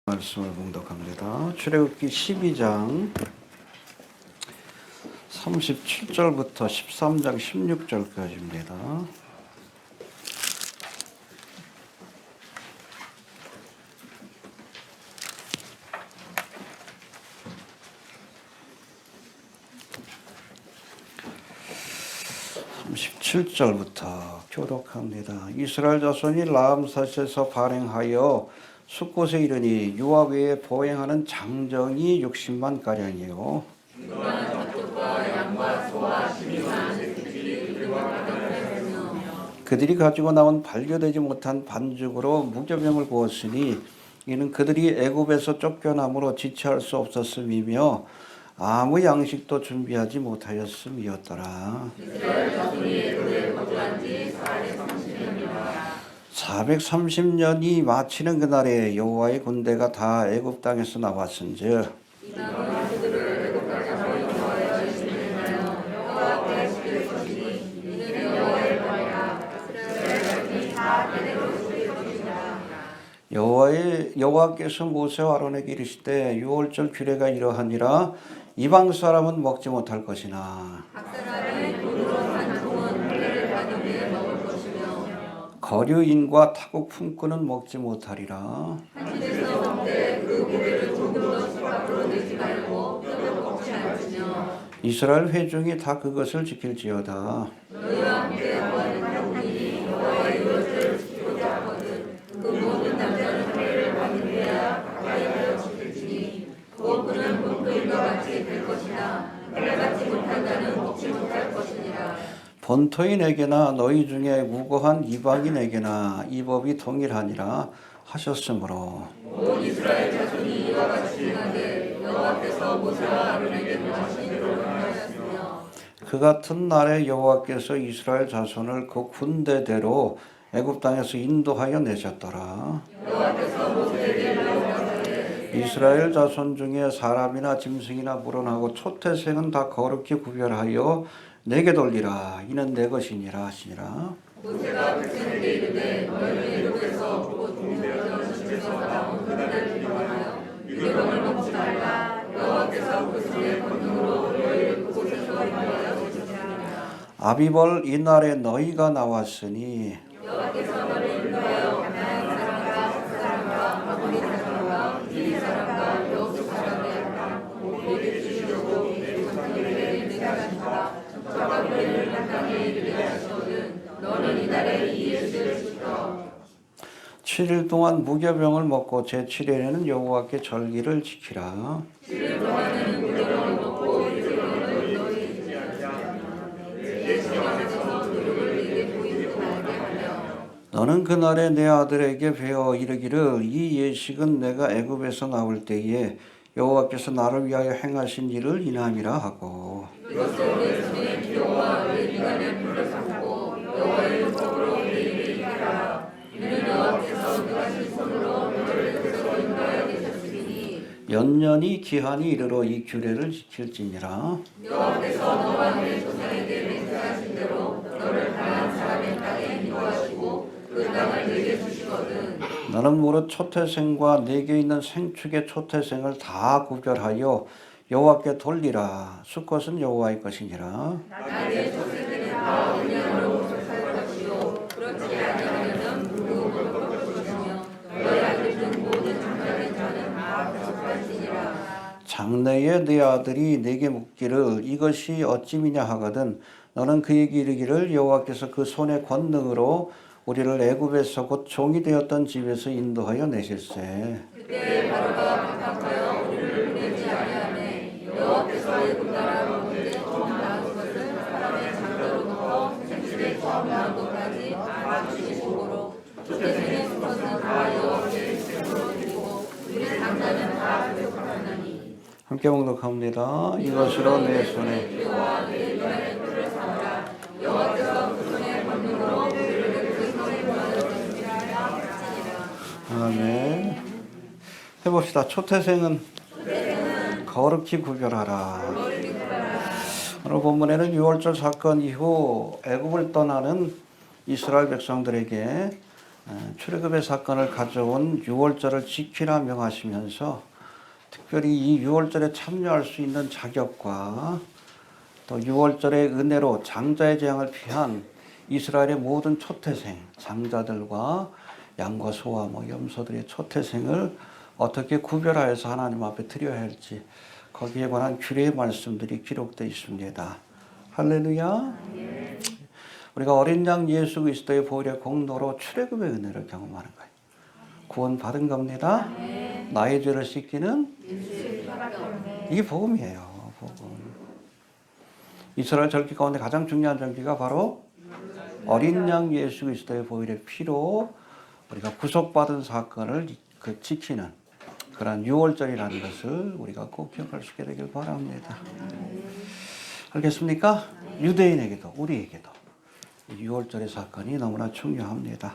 말씀을 봉독합니다. 출애굽기 12장 37절부터 13장 16절까지입니다. 교독합니다. 이스라엘 자손이 라암셋에서 발행하여 숫곳에 이르니 유아 외에 보행하는 장정이 60만 가량이요. 그들이 가지고 나온 발교되지 못한 반죽으로 무교병을 구웠으니 이는 그들이 애굽에서 쫓겨남으로 지체할 수 없었음이며 아무 양식도 준비하지 못하였음이었더라. 430년이 마치는 그날에 여호와의 군대가 다 애굽 땅에서 나왔은즉 여호와께서 모세와 아론에게 이르시되 유월절 규례가 이러하니라. 이방 사람은 먹지 못할 것이나 거류인과 타국 품꾼은 먹지 못하리라. 이스라엘 회중이 다 그것을 지킬지어다. 본토인에게나 너희 중에 무고한 이방인에게나 이 법이 동일하니라 하셨으므로 온 이스라엘 자손이 이와 같이 행하되 여호와께서 모세와 아론에게 명하신 대로 행하였으며 그 같은 날에 여호와께서 이스라엘 자손을 그 군대대로 애굽 땅에서 인도하여 내셨더라. 여호와께서 모세에게 명하시되 이스라엘 자손 중에 사람이나 짐승이나 물어나고 초태생은 다 거룩히 구별하여 내게 돌리라. 이는 내 것이니라 하시니라. 모세가 백성에게 이르되 너희는 애굽에서 곧 동생의 집에서 나온 그날을 기념하여 유괴병을 먹지 말라. 여호와께서 그 손의 권능으로 너희를 그곳에서 인도하여 주시리라. 아비벌 이날에 너희가 나왔으니 여호와께서 너를 인도하여 가나안 사람과 그 사람과 아모리 사람과 히위 사람과 여호수 사람의 땅 너희를 주시려고 내 백성에게 내가 주라. 저가 너희를 한 땅에 이르게 하시거든 너는 이날에 이 일을 지켜 7일 동안 무교병을 먹고 제7일에는 여호와께 절기를 지키라. 7일 동안에는 무교병을 먹고 제7일에는 너희 지키라. 내 시간에서 노력을 내게 보이지 말게 하며 너는 그날에 내 아들에게 배워 이르기를 이 예식은 내가 애굽에서 나올 때에 여호와께서 나를 위하여 행하신 일을 인함이라 하고 이것을 내 손에 기호와 내 미간에 불을 삼고 여호와의 율법으로 내 입에 이르라. 이는 여호와께서 능하신 손으로 너를 그대로 인도하여 계셨으니 연년이 기한이 이르러 이 규례를 지킬지니라. 여호와께서 너와 내 조상에게 맹세하신 대로 너를 가나안 사람의 땅에 인도하시고 그 땅을 내게 주시거든 너는 무릇 초태생과 내게 있는 생축의 초태생을 다 구별하여 여호와께 돌리라. 숫것은 여호와의 것이니라. 나의 초태생은 다 언약으로 살 것이요 그렇지 아니하면 불구를 꺾을 것이며 너희 아들 중 모든 장자된 자는 다 거룩할지니라. 장래에 네 아들이 내게 묻기를 이것이 어찌미냐 하거든 너는 그에게 이르기를 여호와께서 그 손의 권능으로 우리를 애굽에서 곧 종이 되었던 집에서 인도하여 내실세. 그때 바로가 부탁하여 우리를 보내지 아니하네. 여호와께서 애굽 나라 가운데 처음 낳은 것을 사람의 장자로부터 생식에 처음 낳은 것까지 다 주시고로 초태생의 수것은 다 여호와의 색으로 드리고 우리 장자는 다 교육하나니. 함께 봉독합니다. 이것으로 내 손에 여호와 내 미간의 뿔을 삼으라. 여호와께서 그 손의 권능으로 아멘. 해봅시다. 초태생은 거룩히 구별하라. 오늘 본문에는 유월절 사건 이후 애굽을 떠나는 이스라엘 백성들에게 출애굽의 사건을 가져온 유월절을 지키라 명하시면서 특별히 이 유월절에 참여할 수 있는 자격과 또 유월절의 은혜로 장자의 재앙을 피한 이스라엘의 모든 초태생, 장자들과 양과 소와 염소들의 초태생을 어떻게 구별하여서 하나님 앞에 드려야 할지 거기에 관한 규례의 말씀들이 기록되어 있습니다. 할렐루야. 우리가 어린 양 예수 그리스도의 보혈의 공로로 출애굽의 은혜를 경험하는 거예요. 구원받은 겁니다. 나의 죄를 씻기는 이게 복음이에요. 복음. 이스라엘 절기 가운데 가장 중요한 절기가 바로 어린 양 예수 그리스도의 보혈의 피로 우리가 구속받은 사건을 지키는 그런 유월절이라는 것을 우리가 꼭 기억할 수 있게 되길 바랍니다. 알겠습니까? 유대인에게도 우리에게도 유월절의 사건이 너무나 중요합니다.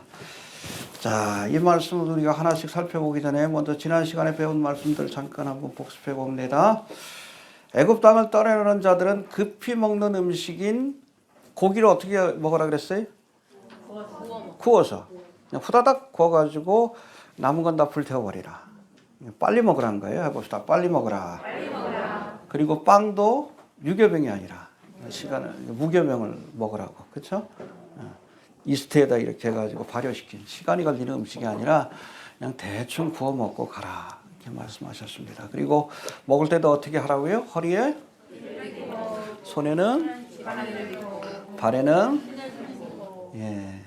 자, 이 말씀을 우리가 하나씩 살펴보기 전에 먼저 지난 시간에 배운 말씀들 잠깐 한번 복습해 봅니다. 애굽 땅을 떠나려는 자들은 급히 먹는 음식인 고기를 어떻게 먹으라 그랬어요? 구워서. 그냥 후다닥 구워가지고 남은 건 다 불태워버리라. 빨리 먹으라는 거예요. 해봅시다. 빨리 먹으라. 그리고 빵도 유교병이 아니라 시간을 무교병을 먹으라고. 그렇죠? 이스트에다 이렇게 해가지고 발효시킨 시간이 걸리는 음식이 아니라 그냥 대충 구워 먹고 가라. 이렇게 말씀하셨습니다. 그리고 먹을 때도 어떻게 하라고요? 허리에, 손에는, 발에는, 예,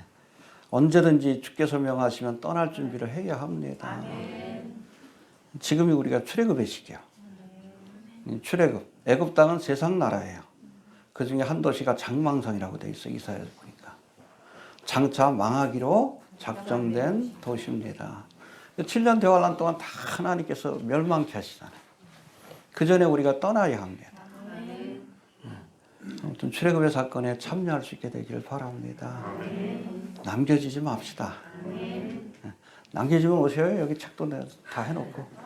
언제든지 주께서 명하시면 떠날 준비를 해야 합니다. 지금이 우리가 출애굽의 시기야. 출애굽. 애굽 땅은 세상 나라예요. 그 중에 한 도시가 장망성이라고 돼 있어. 이사야서 보니까. 장차 망하기로 작정된 도시입니다. 7년 대환란 동안 다 하나님께서 멸망케 하시잖아요. 그 전에 우리가 떠나야 합니다. 아무튼 출애굽의 사건에 참여할 수 있게 되기를 바랍니다. 남겨지지 맙시다. 남겨지면 오셔요. 여기 책도 다 해놓고.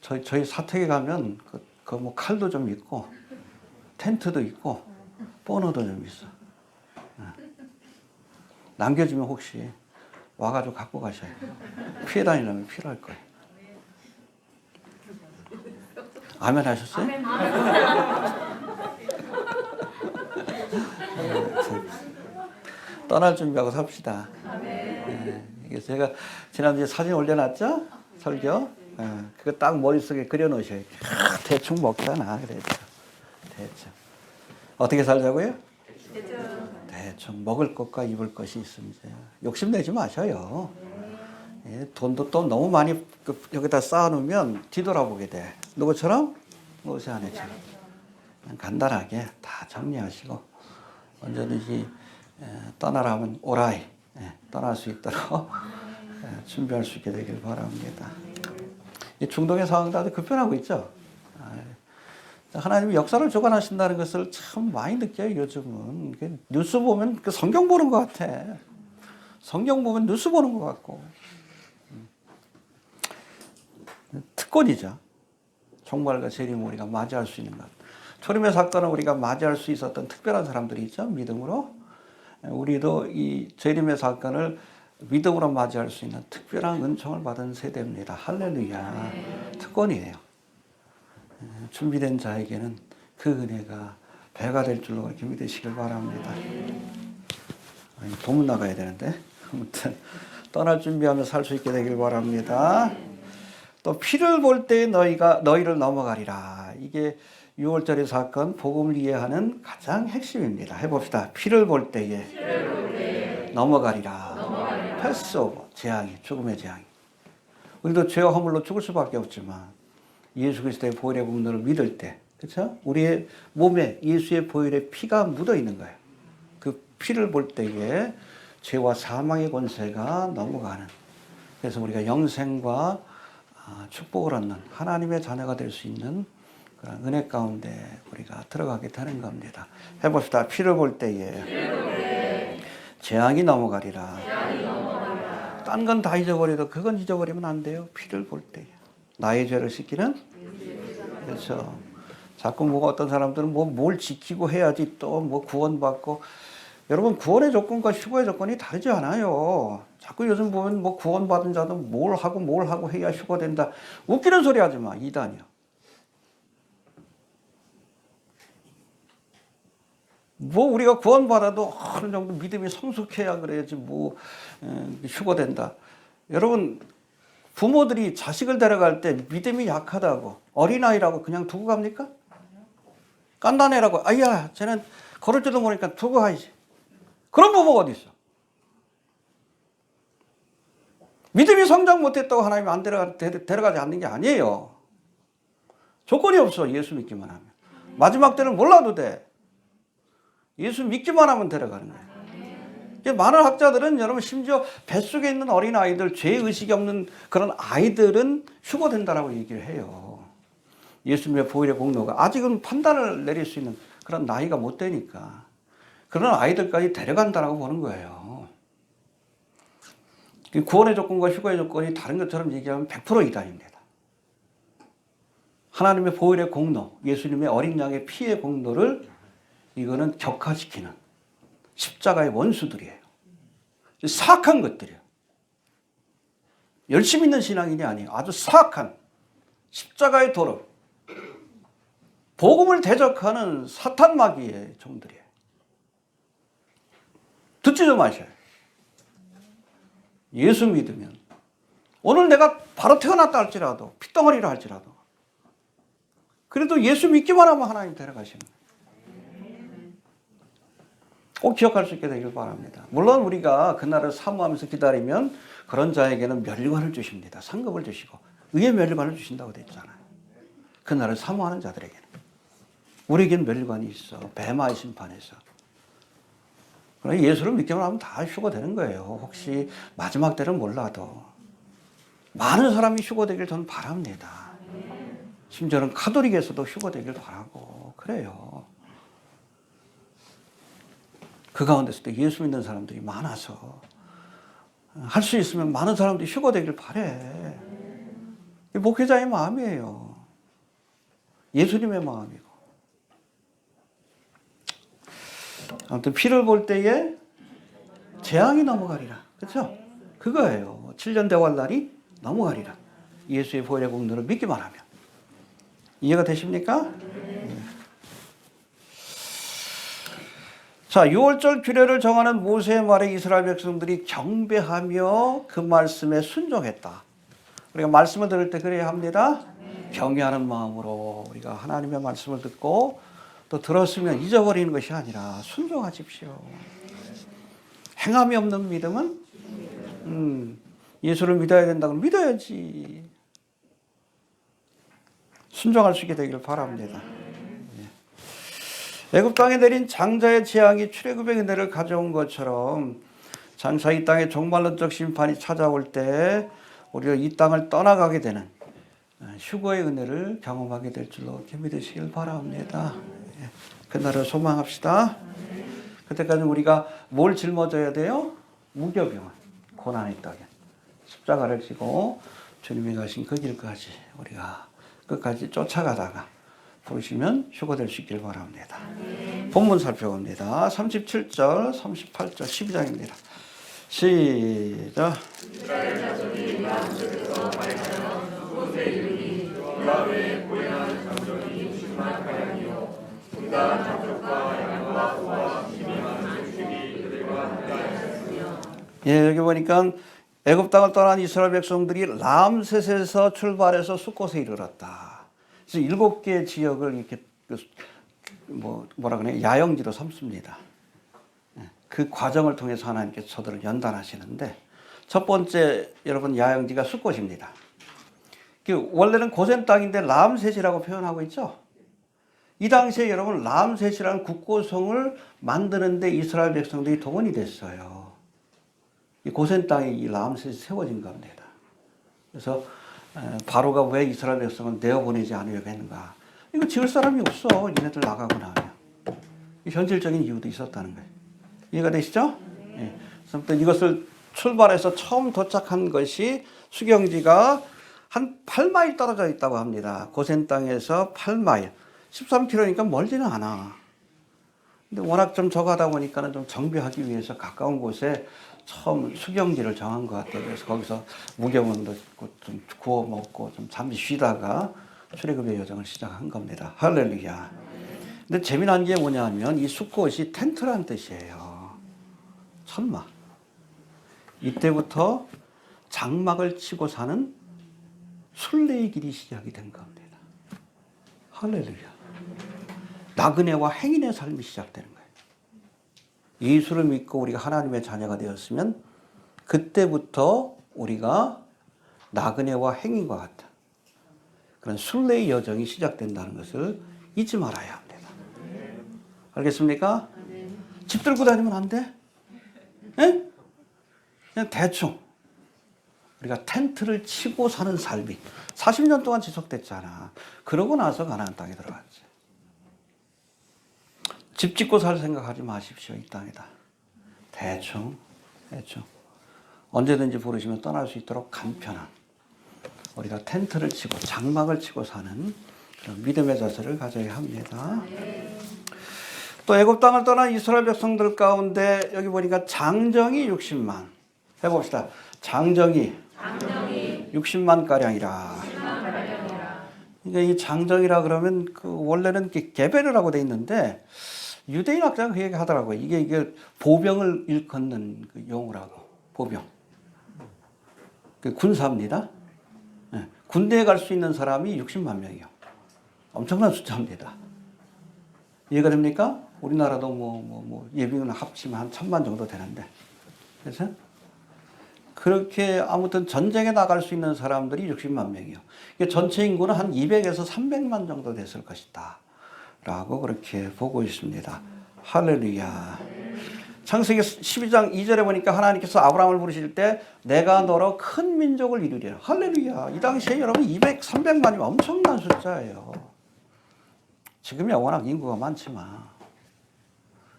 저희 사택에 가면 뭐 칼도 좀 있고 텐트도 있고 버너도 좀 있어. 남겨주면 혹시 와가지고 갖고 가셔요. 피해 다니려면 필요할 거예요. 아멘 하셨어요? 떠날 준비하고 삽시다. 이게 제가 지난주에 사진 올려놨죠? 설교. 그거 딱 머릿속에 그려놓으셔야 대충 먹잖아. 그래서 대충. 어떻게 살자고요? 대충 먹을 것과 입을 것이 있으면 욕심내지 마셔요. 돈도 또 너무 많이 여기다 쌓아놓으면 뒤돌아보게 돼. 누구처럼? 모세 아내처럼. 간단하게 다 정리하시고 언제든지 떠나라 하면 오라이 떠날 수 있도록 준비할 수 있게 되길 바랍니다. 이 중동의 상황도 아주 급변하고 있죠. 하나님이 역사를 주관하신다는 것을 참 많이 느껴요. 요즘은 뉴스 보면 성경 보는 것 같아. 성경 보면 뉴스 보는 것 같고 특권이죠. 종말과 재림을 우리가 맞이할 수 있는 것. 초림의 사건을 우리가 맞이할 수 있었던 특별한 사람들이 있죠. 믿음으로. 우리도 이 재림의 사건을 믿음으로 맞이할 수 있는 특별한 은총을 받은 세대입니다. 할렐루야. 특권이에요. 준비된 자에게는 그 은혜가 배가 될 줄로 그렇게 믿으시길 바랍니다. 도문 나가야 되는데 아무튼 떠날 준비하며 살 수 있게 되길 바랍니다. 또 피를 볼 때 너희를 넘어가리라. 이게 6월절의 사건 복음을 이해하는 가장 핵심입니다. 해봅시다. 피를 볼 때에 넘어가리라. 패스오버, 재앙이, 죽음의 재앙이. 우리도 죄와 허물로 죽을 수밖에 없지만 예수 그리스도의 보혈의 공로를 믿을 때, 그렇죠? 우리의 몸에 예수의 보혈의 피가 묻어 있는 거예요. 그 피를 볼 때에 죄와 사망의 권세가 넘어가는. 그래서 우리가 영생과 축복을 얻는 하나님의 자녀가 될 수 있는 그런 은혜 가운데 우리가 들어가게 되는 겁니다. 해봅시다. 피를 볼 때에 재앙이 넘어가리라. 딴 건 다 잊어버려도 그건 잊어버리면 안 돼요. 피를 볼 때에. 나의 죄를 씻기는? 그렇죠. 자꾸 어떤 사람들은 뭘 지키고 해야지 또 구원받고 여러분 구원의 조건과 휴거의 조건이 다르지 않아요. 자꾸 요즘 보면 뭐 구원받은 자도 뭘 하고 해야 휴거된다. 웃기는 소리 하지 마. 이단이야. 뭐 우리가 구원받아도 어느 정도 믿음이 성숙해야 그래야지 뭐 휴거된다. 여러분 부모들이 자식을 데려갈 때 믿음이 약하다고 어린아이라고 그냥 두고 갑니까? 깐단애라고 아야 쟤는 걸을 줄도 모르니까 두고 가야지. 그런 부모가 어디 있어? 믿음이 성장 못했다고 하나님이 안 데려가지 않는 게 아니에요. 조건이 없어. 예수 믿기만 하면. 마지막 때는 몰라도 돼. 예수 믿기만 하면 데려가는 거예요. 많은 학자들은 여러분 심지어 뱃속에 있는 어린아이들, 죄의식이 없는 그런 아이들은 휴거된다라고 얘기를 해요. 예수님의 보혈의 공로가 아직은 판단을 내릴 수 있는 그런 나이가 못 되니까 그런 아이들까지 데려간다라고 보는 거예요. 구원의 조건과 휴거의 조건이 다른 것처럼 얘기하면 100% 이단입니다. 하나님의 보혈의 공로, 예수님의 어린 양의 피의 공로를 이거는 격화시키는 십자가의 원수들이에요. 사악한 것들이에요. 열심히 있는 신앙인이 아니에요. 아주 사악한 십자가의 도로, 복음을 대적하는 사탄 마귀의 종들이에요. 듣지 좀 마셔요. 예수 믿으면 오늘 내가 바로 태어났다 할지라도 핏덩어리라 할지라도 그래도 예수 믿기만 하면 하나님 데려가시는 거예요. 꼭 기억할 수 있게 되길 바랍니다. 물론 우리가 그날을 사모하면서 기다리면 그런 자에게는 멸류관을 주십니다. 상급을 주시고 의의 멸류관을 주신다고 되어 있잖아요. 그날을 사모하는 자들에게는. 우리에게는 멸류관이 있어. 뱀아의 심판에서. 그러나 예수를 믿기만 하면 다 휴거되는 거예요. 혹시 마지막 때는 몰라도. 많은 사람이 휴거되길 저는 바랍니다. 심지어는 카톨릭에서도 휴거되길 바라고 그래요. 그 가운데서도 예수 믿는 사람들이 많아서 할 수 있으면 많은 사람들이 휴거되길 바래. 목회자의 마음이에요. 예수님의 마음이고. 아무튼 피를 볼 때에 재앙이 넘어가리라. 그렇죠? 그거예요. 7년 대환란이 넘어가리라. 예수의 보혈의 공로를 믿기만 하면. 이해가 되십니까? 자, 6월절 규례를 정하는 모세의 말에 이스라엘 백성들이 경배하며 그 말씀에 순종했다. 우리가 말씀을 들을 때 그래야 합니다. 경외하는 마음으로 우리가 하나님의 말씀을 듣고 또 들었으면 잊어버리는 것이 아니라 순종하십시오. 행함이 없는 믿음은 예수를 믿어야 된다고 믿어야지. 순종할 수 있게 되기를 바랍니다. 애굽 땅에 내린 장자의 재앙이 출애굽의 은혜를 가져온 것처럼 장차 이 땅에 종말론적 심판이 찾아올 때 우리가 이 땅을 떠나가게 되는 휴거의 은혜를 경험하게 될 줄로 믿으시길 바랍니다. 그날을 소망합시다. 그때까지 우리가 뭘 짊어져야 돼요? 무교병을, 고난의 땅에 십자가를 지고 주님이 가신 그 길까지 우리가 끝까지 쫓아가다가 부르시면 휴거될 수 있길 바랍니다. 본문 살펴봅니다. 37절, 38절, 12장입니다. 시작. 이스라엘 자손이 남쪽에서 발견한 곳의 이름이 여호와의 보행하는 장정이 충만하여니요 분당 장족과 양과 소와 기명하는 족속이 그들과 함께하였으며. 예, 여기 보니까 애굽 땅을 떠난 이스라엘 백성들이 람셋에서 출발해서 숫곳에 이르렀다. 그래서 7개의 지역을 이렇게 뭐라 그래 야영지로 삼습니다. 그 과정을 통해서 하나님께서 저들을 연단하시는데 첫 번째 여러분 야영지가 숫곳입니다. 원래는 고센 땅인데 람셋이라고 표현하고 있죠. 이 당시에 여러분 람셋이라는 국고성을 만드는데 이스라엘 백성들이 동원이 됐어요. 이 고센 땅에 이 람셋이 세워진 겁니다. 그래서 바로가 왜 이스라엘 백성을 내어보내지 않으려고 했는가? 이거 지을 사람이 없어. 얘네들 나가고 나면. 현실적인 이유도 있었다는 거예요. 이해가 되시죠? 네. 그래서 이것을 출발해서 처음 도착한 것이 수경지가 한 8마일 떨어져 있다고 합니다. 고센 땅에서 8마일. 13km니까 멀지는 않아. 근데 워낙 좀 저가다 보니까는 좀 정비하기 위해서 가까운 곳에 처음 수경지를 정한 것 같아요. 그래서 거기서 무경원도 좀 구워 먹고 좀 잠시 쉬다가 출애굽의 여정을 시작한 겁니다. 할렐루야. 근데 재미난 게 뭐냐면 이 숫꽃이 텐트란 뜻이에요. 설마. 이때부터 장막을 치고 사는 순례의 길이 시작이 된 겁니다. 할렐루야. 나그네와 행인의 삶이 시작되는 거예요. 예수를 믿고 우리가 하나님의 자녀가 되었으면 그때부터 우리가 나그네와 행인과 같은 그런 순례의 여정이 시작된다는 것을 잊지 말아야 합니다. 알겠습니까? 집 들고 다니면 안 돼? 에? 그냥 대충 우리가 텐트를 치고 사는 삶이 40년 동안 지속됐잖아. 그러고 나서 가나안 땅에 들어갔지. 집 짓고 살 생각하지 마십시오. 이 땅에다. 대충. 언제든지 부르시면 떠날 수 있도록 간편한 우리가 텐트를 치고 장막을 치고 사는 그런 믿음의 자세를 가져야 합니다. 또 애굽 땅을 떠난 이스라엘 백성들 가운데 여기 보니까 장정이 60만. 해봅시다. 장정이 60만 가량이라. 그러니까 이 장정이라 그러면 그 원래는 게베르라고 돼 있는데 유대인 학자가 그 얘기 하더라고요. 이게 보병을 일컫는 그 용어라고. 보병. 그 군사입니다. 네. 군대에 갈 수 있는 사람이 60만 명이요. 엄청난 숫자입니다. 이해가 됩니까? 우리나라도 예비군 합치면 한 1000만 정도 되는데. 그래서 그렇게 아무튼 전쟁에 나갈 수 있는 사람들이 60만 명이요. 전체 인구는 한 200에서 300만 정도 됐을 것이다. 라고 그렇게 보고 있습니다. 할렐루야. 창세기 12장 2절에 보니까 하나님께서 아브라함을 부르실 때 내가 너로 큰 민족을 이루리라. 할렐루야. 이 당시에 여러분 200, 300만이면 엄청난 숫자예요. 지금이야 워낙 인구가 많지만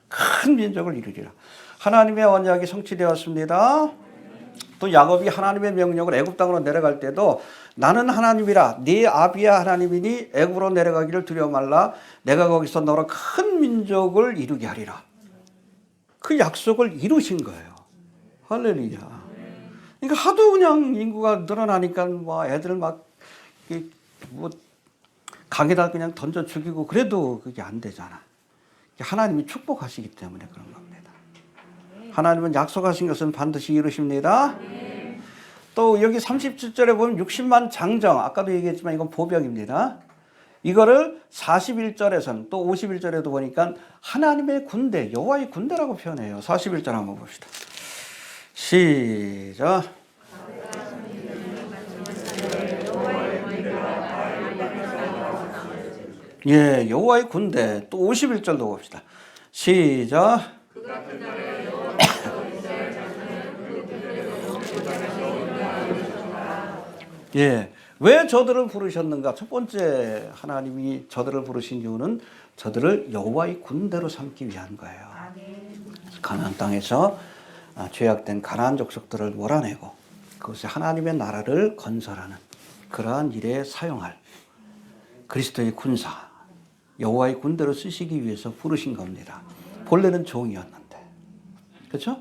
큰 민족을 이루리라. 하나님의 언약이 성취되었습니다. 또 야곱이 하나님의 명령을 애굽 땅으로 내려갈 때도 나는 하나님이라 네 아비야 하나님이니 애굽으로 내려가기를 두려워 말라. 내가 거기서 너로 큰 민족을 이루게 하리라. 그 약속을 이루신 거예요. 할렐루야. 그러니까 하도 그냥 인구가 늘어나니까 애들 강에다 그냥 던져 죽이고 그래도 그게 안 되잖아. 하나님이 축복하시기 때문에 그런 겁니다. 하나님은 약속하신 것은 반드시 이루십니다. 또 여기 37절에 보면 60만 장정, 아까도 얘기했지만 이건 보병입니다. 이거를 41절에서는 또 51절에도 보니까 하나님의 군대, 여호와의 군대라고 표현해요. 41절 한번 봅시다. 시작. 예, 여호와의 군대. 또 51절도 봅시다. 시작. 예, 왜 저들을 부르셨는가? 첫 번째 하나님이 저들을 부르신 이유는 저들을 여호와의 군대로 삼기 위한 거예요. 가나안 땅에서 죄악된 가나안 족속들을 몰아내고 그것이 하나님의 나라를 건설하는 그러한 일에 사용할 그리스도의 군사, 여호와의 군대로 쓰시기 위해서 부르신 겁니다. 본래는 종이었는데, 그렇죠?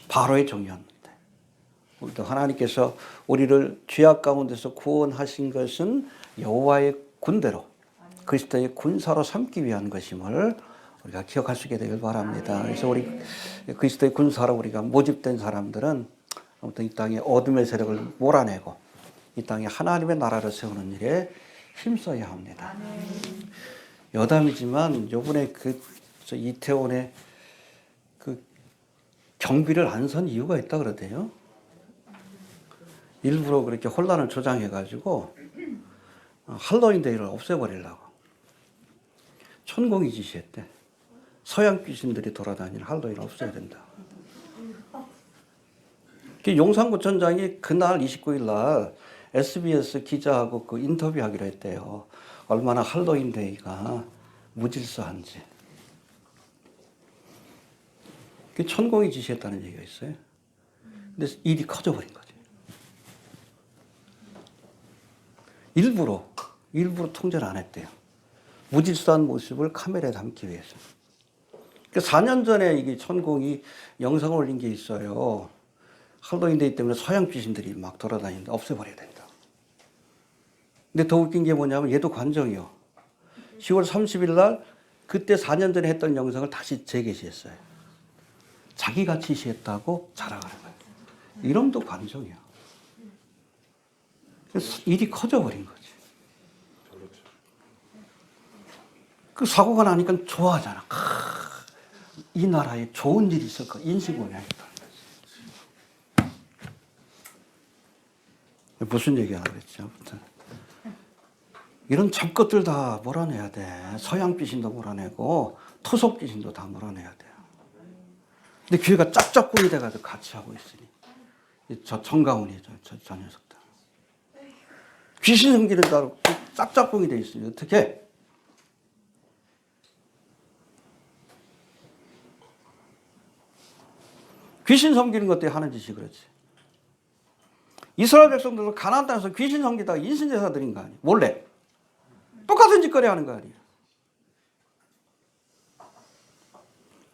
바로의 종이었는데. 우리도 하나님께서 우리를 죄악 가운데서 구원하신 것은 여호와의 군대로 그리스도의 군사로 삼기 위한 것임을 우리가 기억할 수 있게 되길 바랍니다. 그래서 우리 그리스도의 군사로 우리가 모집된 사람들은 아무튼 이 땅에 어둠의 세력을 몰아내고 이 땅에 하나님의 나라를 세우는 일에 힘써야 합니다. 여담이지만 요번에 이태원에 경비를 안 선 이유가 있다 그러대요. 일부러 그렇게 혼란을 조장해가지고 할로윈 데이를 없애버리려고. 천공이 지시했대. 서양 귀신들이 돌아다니는 할로윈을 없애야 된다. 용산구청장이 그날 29일 날 SBS 기자하고 인터뷰하기로 했대요. 얼마나 할로윈 데이가 무질서한지. 천공이 지시했다는 얘기가 있어요. 근데 일이 커져버린 거죠. 일부러 통제를 안 했대요. 무질서한 모습을 카메라에 담기 위해서. 4년 전에 이게 천공이 영상을 올린 게 있어요. 할로윈데이 때문에 서양 귀신들이 막 돌아다니는데 없애버려야 된다. 근데 더 웃긴 게 뭐냐면 얘도 관정이요. 10월 30일 날 그때 4년 전에 했던 영상을 다시 재게시했어요. 자기가 지시했다고 자랑하는 거예요. 이름도 관정이야. 그래서 일이 커져버린 거지. 그 사고가 나니까 좋아하잖아. 이 나라에 좋은 일이 있을 거 인식원양이다. 무슨 얘기하려고 그랬지? 아무튼 이런 잡것들 다 몰아내야 돼. 서양 귀신도 몰아내고 토속 귀신도 다 몰아내야 돼. 근데 교회가 짝짝꿍이 돼가지고 같이 하고 있으니 저 정가훈이 저 녀석들 귀신 섬기는 따로 짝짝꿍이 돼 있으니 어떻게? 귀신 섬기는 것 때문에 하는 짓이 그렇지. 이스라엘 백성들도 가나안 땅에서 귀신 섬기다가 인신제사 드린 거 아니에요. 몰래. 똑같은 짓거리 하는 거 아니에요.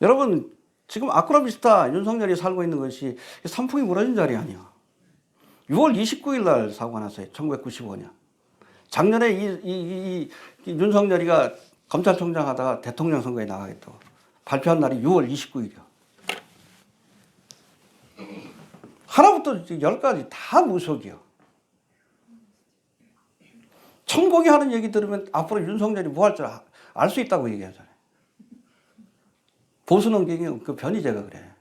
여러분 지금 아크로비스타 윤석열이 살고 있는 것이 산풍이 무너진 자리 아니야. 6월 29일 날 사고가 났어요. 1995년. 작년에 이 윤석열이가 검찰총장 하다가 대통령 선거에 나가겠다고 발표한 날이 6월 29일이야. 하나부터 10까지 다 무속이요. 천공이 하는 얘기 들으면 앞으로 윤석열이 뭐 할 줄 알 수 있다고 얘기하잖아요. 보수 논경이 그 변희재가 그래.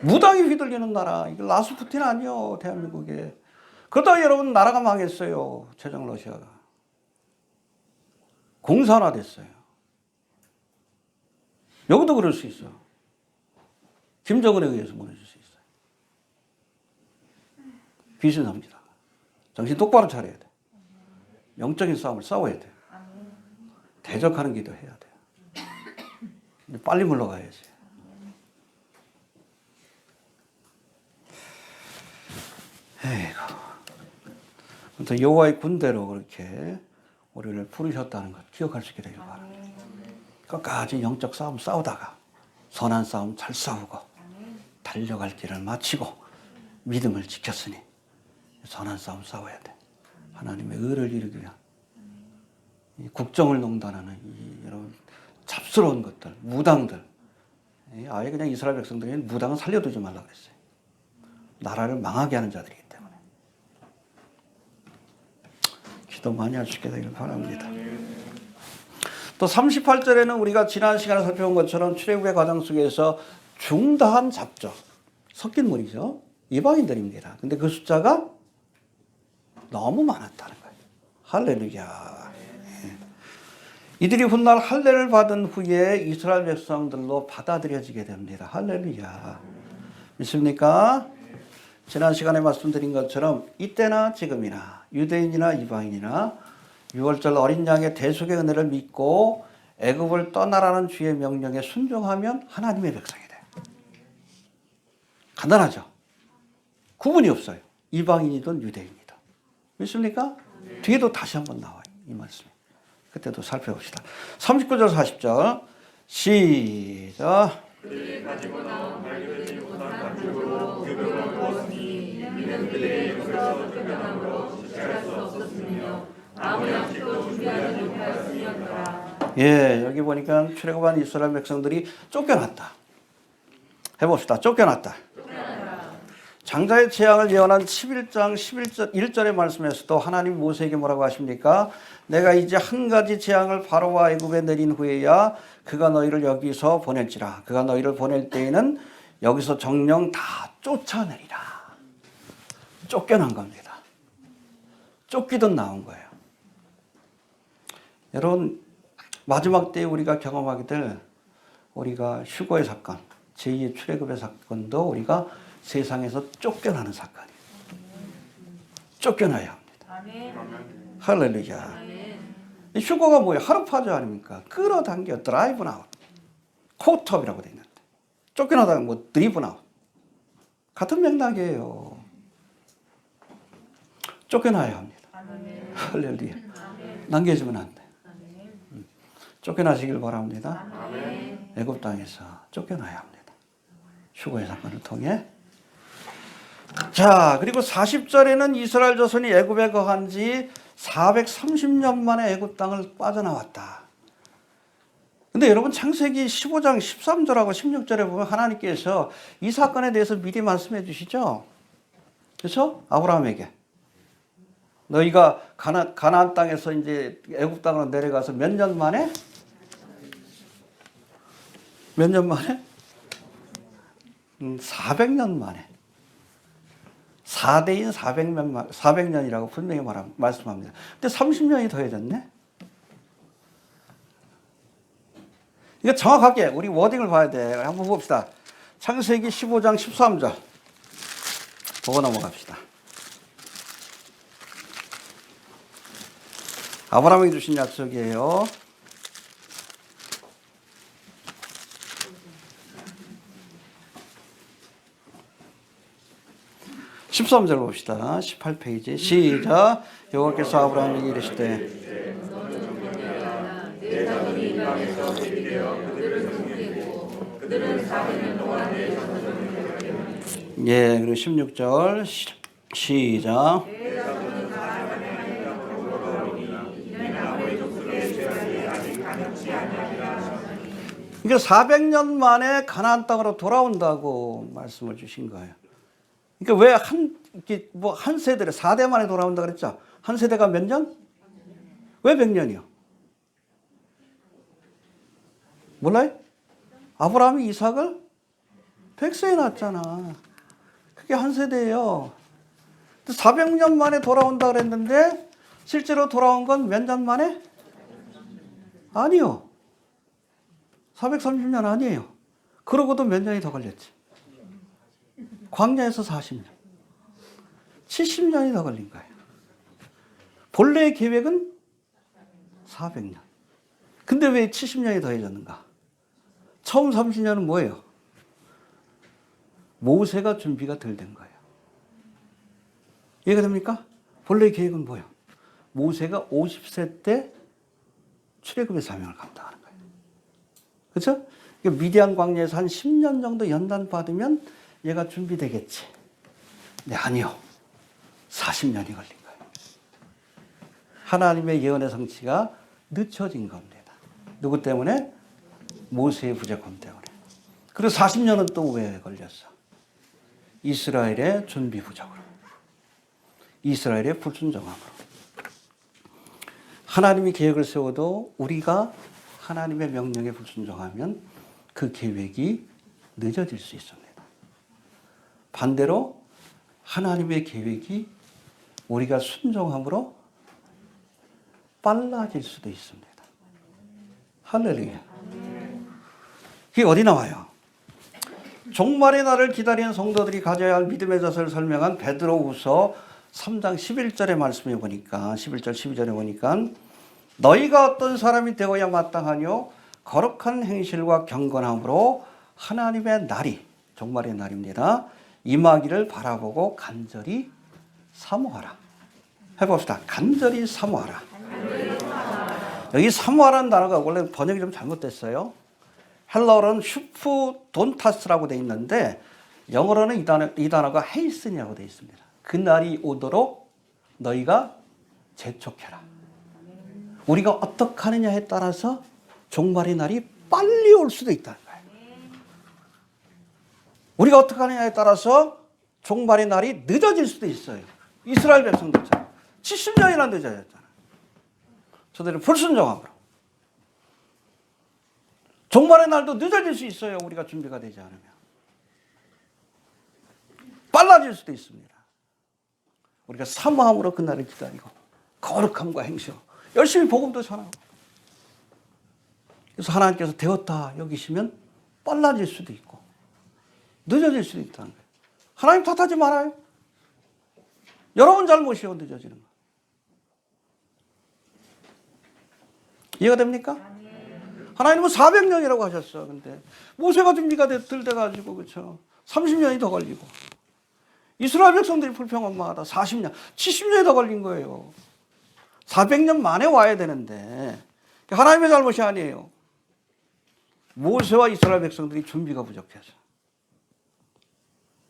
무당이 휘둘리는 나라. 이거 라스푸틴 아니요, 대한민국에. 그러다가 여러분 나라가 망했어요. 최장 러시아가. 공산화됐어요. 여기도 그럴 수 있어. 김정은에 의해서 무너질 수 있어요. 귀신 섬기다가. 정신 똑바로 차려야 돼. 영적인 싸움을 싸워야 돼. 대적하는 기도 해야 돼. 빨리 물러가야지. 에이구. 여호와의 군대로 그렇게 우리를 부르셨다는 것 기억할 수 있게 되길 바랍니다. 끝까지 영적 싸움 싸우다가 선한 싸움 잘 싸우고 달려갈 길을 마치고 믿음을 지켰으니 선한 싸움 싸워야 돼. 하나님의 의를 이루기 위한 이 국정을 농단하는 이 여러분 잡스러운 것들, 무당들. 아예 그냥 이스라엘 백성들이 무당은 살려두지 말라고 했어요. 나라를 망하게 하는 자들이기 때문에. 기도 많이 할 수 있게 되기를 바랍니다. 또 38절에는 우리가 지난 시간에 살펴본 것처럼 출애굽의 과정 속에서 중다한 잡족, 섞인 무리죠. 이방인들입니다. 근데 그 숫자가 너무 많았다는 거예요. 할렐루야. 이들이 훗날 할례를 받은 후에 이스라엘 백성들로 받아들여지게 됩니다. 할렐루야. 믿습니까? 지난 시간에 말씀드린 것처럼 이때나 지금이나 유대인이나 이방인이나 6월절 어린 양의 대속의 은혜를 믿고 애굽을 떠나라는 주의 명령에 순종하면 하나님의 백성이 돼요. 간단하죠? 구분이 없어요. 이방인이든 유대인이든. 믿습니까? 뒤에도 다시 한번 나와요. 이 말씀이. 그때도 살펴봅시다. 39절 40절 시작. 그들이 가지고 나온 발견하지 못한 반죽으로 규병을 부었으니 이는 그들의 입에서 표명함으로 지체할 수 없었으며 아무 양식도 준비하지 못하였으니라. 예, 여기 보니까 출애굽한 이스라엘 백성들이 쫓겨났다. 해봅시다. 쫓겨났다. 장자의 재앙을 예언한 11장 1절의 말씀에서도 하나님 모세에게 뭐라고 하십니까? 내가 이제 한 가지 재앙을 바로와 애굽에 내린 후에야 그가 너희를 여기서 보낼지라. 그가 너희를 보낼 때에는 여기서 정령 다 쫓아내리라. 쫓겨난 겁니다. 쫓기던 나온 거예요. 여러분 마지막 때에 우리가 경험하게 될 우리가 휴거의 사건, 제2의 출애굽의 사건도 우리가 세상에서 쫓겨나는 사건이에요. 쫓겨나야 합니다. 아멘. 할렐루야. 아멘. 휴거가 뭐예요? 하루파주 아닙니까? 끌어당겨 드라이브 아웃. 코트업이라고 되어 있는데 쫓겨나다가 뭐 드리브 아웃. 같은 맥락이에요. 쫓겨나야 합니다. 아멘. 할렐루야. 아멘. 남겨지면 안 돼. 아멘. 쫓겨나시길 바랍니다. 애굽 땅에서 쫓겨나야 합니다. 휴거의 사건을 통해. 자, 그리고 40절에는 이스라엘 자손이 애굽에 거한 지 430년 만에 애굽 땅을 빠져나왔다. 근데 여러분 창세기 15장 13절하고 16절에 보면 하나님께서 이 사건에 대해서 미리 말씀해 주시죠. 그렇죠? 아브라함에게 너희가 가나안 땅에서 이제 애굽 땅으로 내려가서 몇 년 만에? 몇 년 만에? 400년 만에. 4대인 400년이라고 분명히 말씀합니다. 근데 30년이 더해졌네? 이거 정확하게 우리 워딩을 봐야 돼. 한번 봅시다. 창세기 15장 13절. 보고 넘어갑시다. 아브라함에게 주신 약속이에요. 13절 봅시다. 18페이지 시작. 여호와께서 아브라함에게 이르시되 예, 그리고 16절 시작. 그러니까 400년 만에 가나안 땅으로 돌아온다고 말씀을 주신 거예요. 그러니까 왜 한 세대를 4대 만에 돌아온다 그랬죠? 한 세대가 몇 년? 왜 100년이요? 몰라요? 아브라함이 이삭을 100세에 낳았잖아. 그게 한 세대예요. 400년 만에 돌아온다 그랬는데 실제로 돌아온 건 몇 년 만에? 아니요. 430년 아니에요. 그러고도 몇 년이 더 걸렸지. 광야에서 40년. 70년이 더 걸린 거예요. 본래의 계획은 400년. 근데 왜 70년이 더해졌는가? 처음 30년은 뭐예요? 모세가 준비가 덜 된 거예요. 이해가 됩니까? 본래의 계획은 뭐예요? 모세가 50세 때 출애굽의 사명을 감당하는 거예요. 그렇죠? 미디안 광야에서 한 10년 정도 연단 받으면 얘가 준비되겠지. 네, 아니요. 40년이 걸린 거예요. 하나님의 예언의 성취가 늦춰진 겁니다. 누구 때문에? 모세의 부족함 때문에. 그리고 40년은 또 왜 걸렸어? 이스라엘의 준비 부족으로. 이스라엘의 불순종함으로. 하나님이 계획을 세워도 우리가 하나님의 명령에 불순종하면 그 계획이 늦어질 수 있습니다. 반대로 하나님의 계획이 우리가 순종함으로 빨라질 수도 있습니다. 할렐루야. 그게 어디 나와요? 종말의 날을 기다리는 성도들이 가져야 할 믿음의 자세를 설명한 베드로후서 3장 11절의 말씀에 보니까 11절 12절에 보니까 너희가 어떤 사람이 되어야 마땅하뇨 거룩한 행실과 경건함으로 하나님의 날이 종말의 날입니다. 임하기를 바라보고 간절히 사모하라. 해봅시다. 간절히 사모하라. 여기 사모하라는 단어가 원래 번역이 좀 잘못됐어요. 헬라어로는 슈프돈타스라고 되어 있는데 영어로는 이 단어가 헤이슨이라고 되어 있습니다. 그 날이 오도록 너희가 재촉해라. 우리가 어떻게 하느냐에 따라서 종말의 날이 빨리 올 수도 있다는 거예요. 우리가 어떻게 하느냐에 따라서 종말의 날이 늦어질 수도 있어요. 이스라엘 백성들처럼 70년이나 늦어졌잖아요. 저들은 불순종함으로. 종말의 날도 늦어질 수 있어요. 우리가 준비가 되지 않으면. 빨라질 수도 있습니다. 우리가 사모함으로 그 날을 기다리고 거룩함과 행실 열심히 복음도 전하고 그래서 하나님께서 되었다 여기시면 빨라질 수도 있고 늦어질 수도 있다는 거예요. 하나님 탓하지 말아요. 여러분 잘못이요 늦어지는 거. 이해가 됩니까? 하나님은 400년이라고 하셨어. 근데 모세가 준비가 돼가지고 그렇죠. 30년이 더 걸리고 이스라엘 백성들이 불평한마다 40년, 70년이 더 걸린 거예요. 400년 만에 와야 되는데 하나님의 잘못이 아니에요. 모세와 이스라엘 백성들이 준비가 부족해서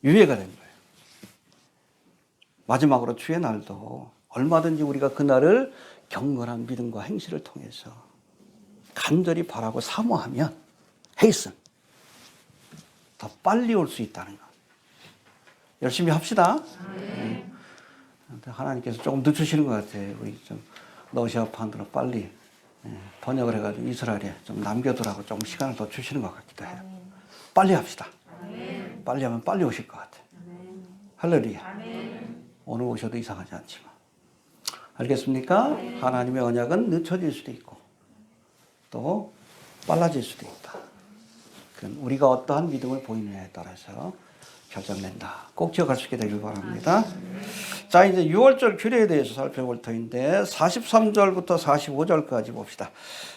유예가 된 거예요. 마지막으로 주의 날도 얼마든지 우리가 그날을 경건한 믿음과 행실을 통해서 간절히 바라고 사모하면 헤이슨 더 빨리 올 수 있다는 거. 열심히 합시다. 하나님께서 조금 늦추시는 것 같아요. 우리 좀 러시아판으로 빨리 번역을 해가지고 이스라엘에 좀 남겨두라고 조금 시간을 더 주시는 것 같기도 해요. 빨리 합시다. 빨리 하면 빨리 오실 것 같아요. 할렐루야. 오늘 오셔도 이상하지 않지만. 알겠습니까? 하나님의 언약은 늦춰질 수도 있고 또 빨라질 수도 있다. 그건 우리가 어떠한 믿음을 보이느냐에 따라서 결정된다. 꼭 기억할 수 있게 되길 바랍니다. 자, 이제 6월절 규례에 대해서 살펴볼 터인데 43절부터 45절까지 봅시다.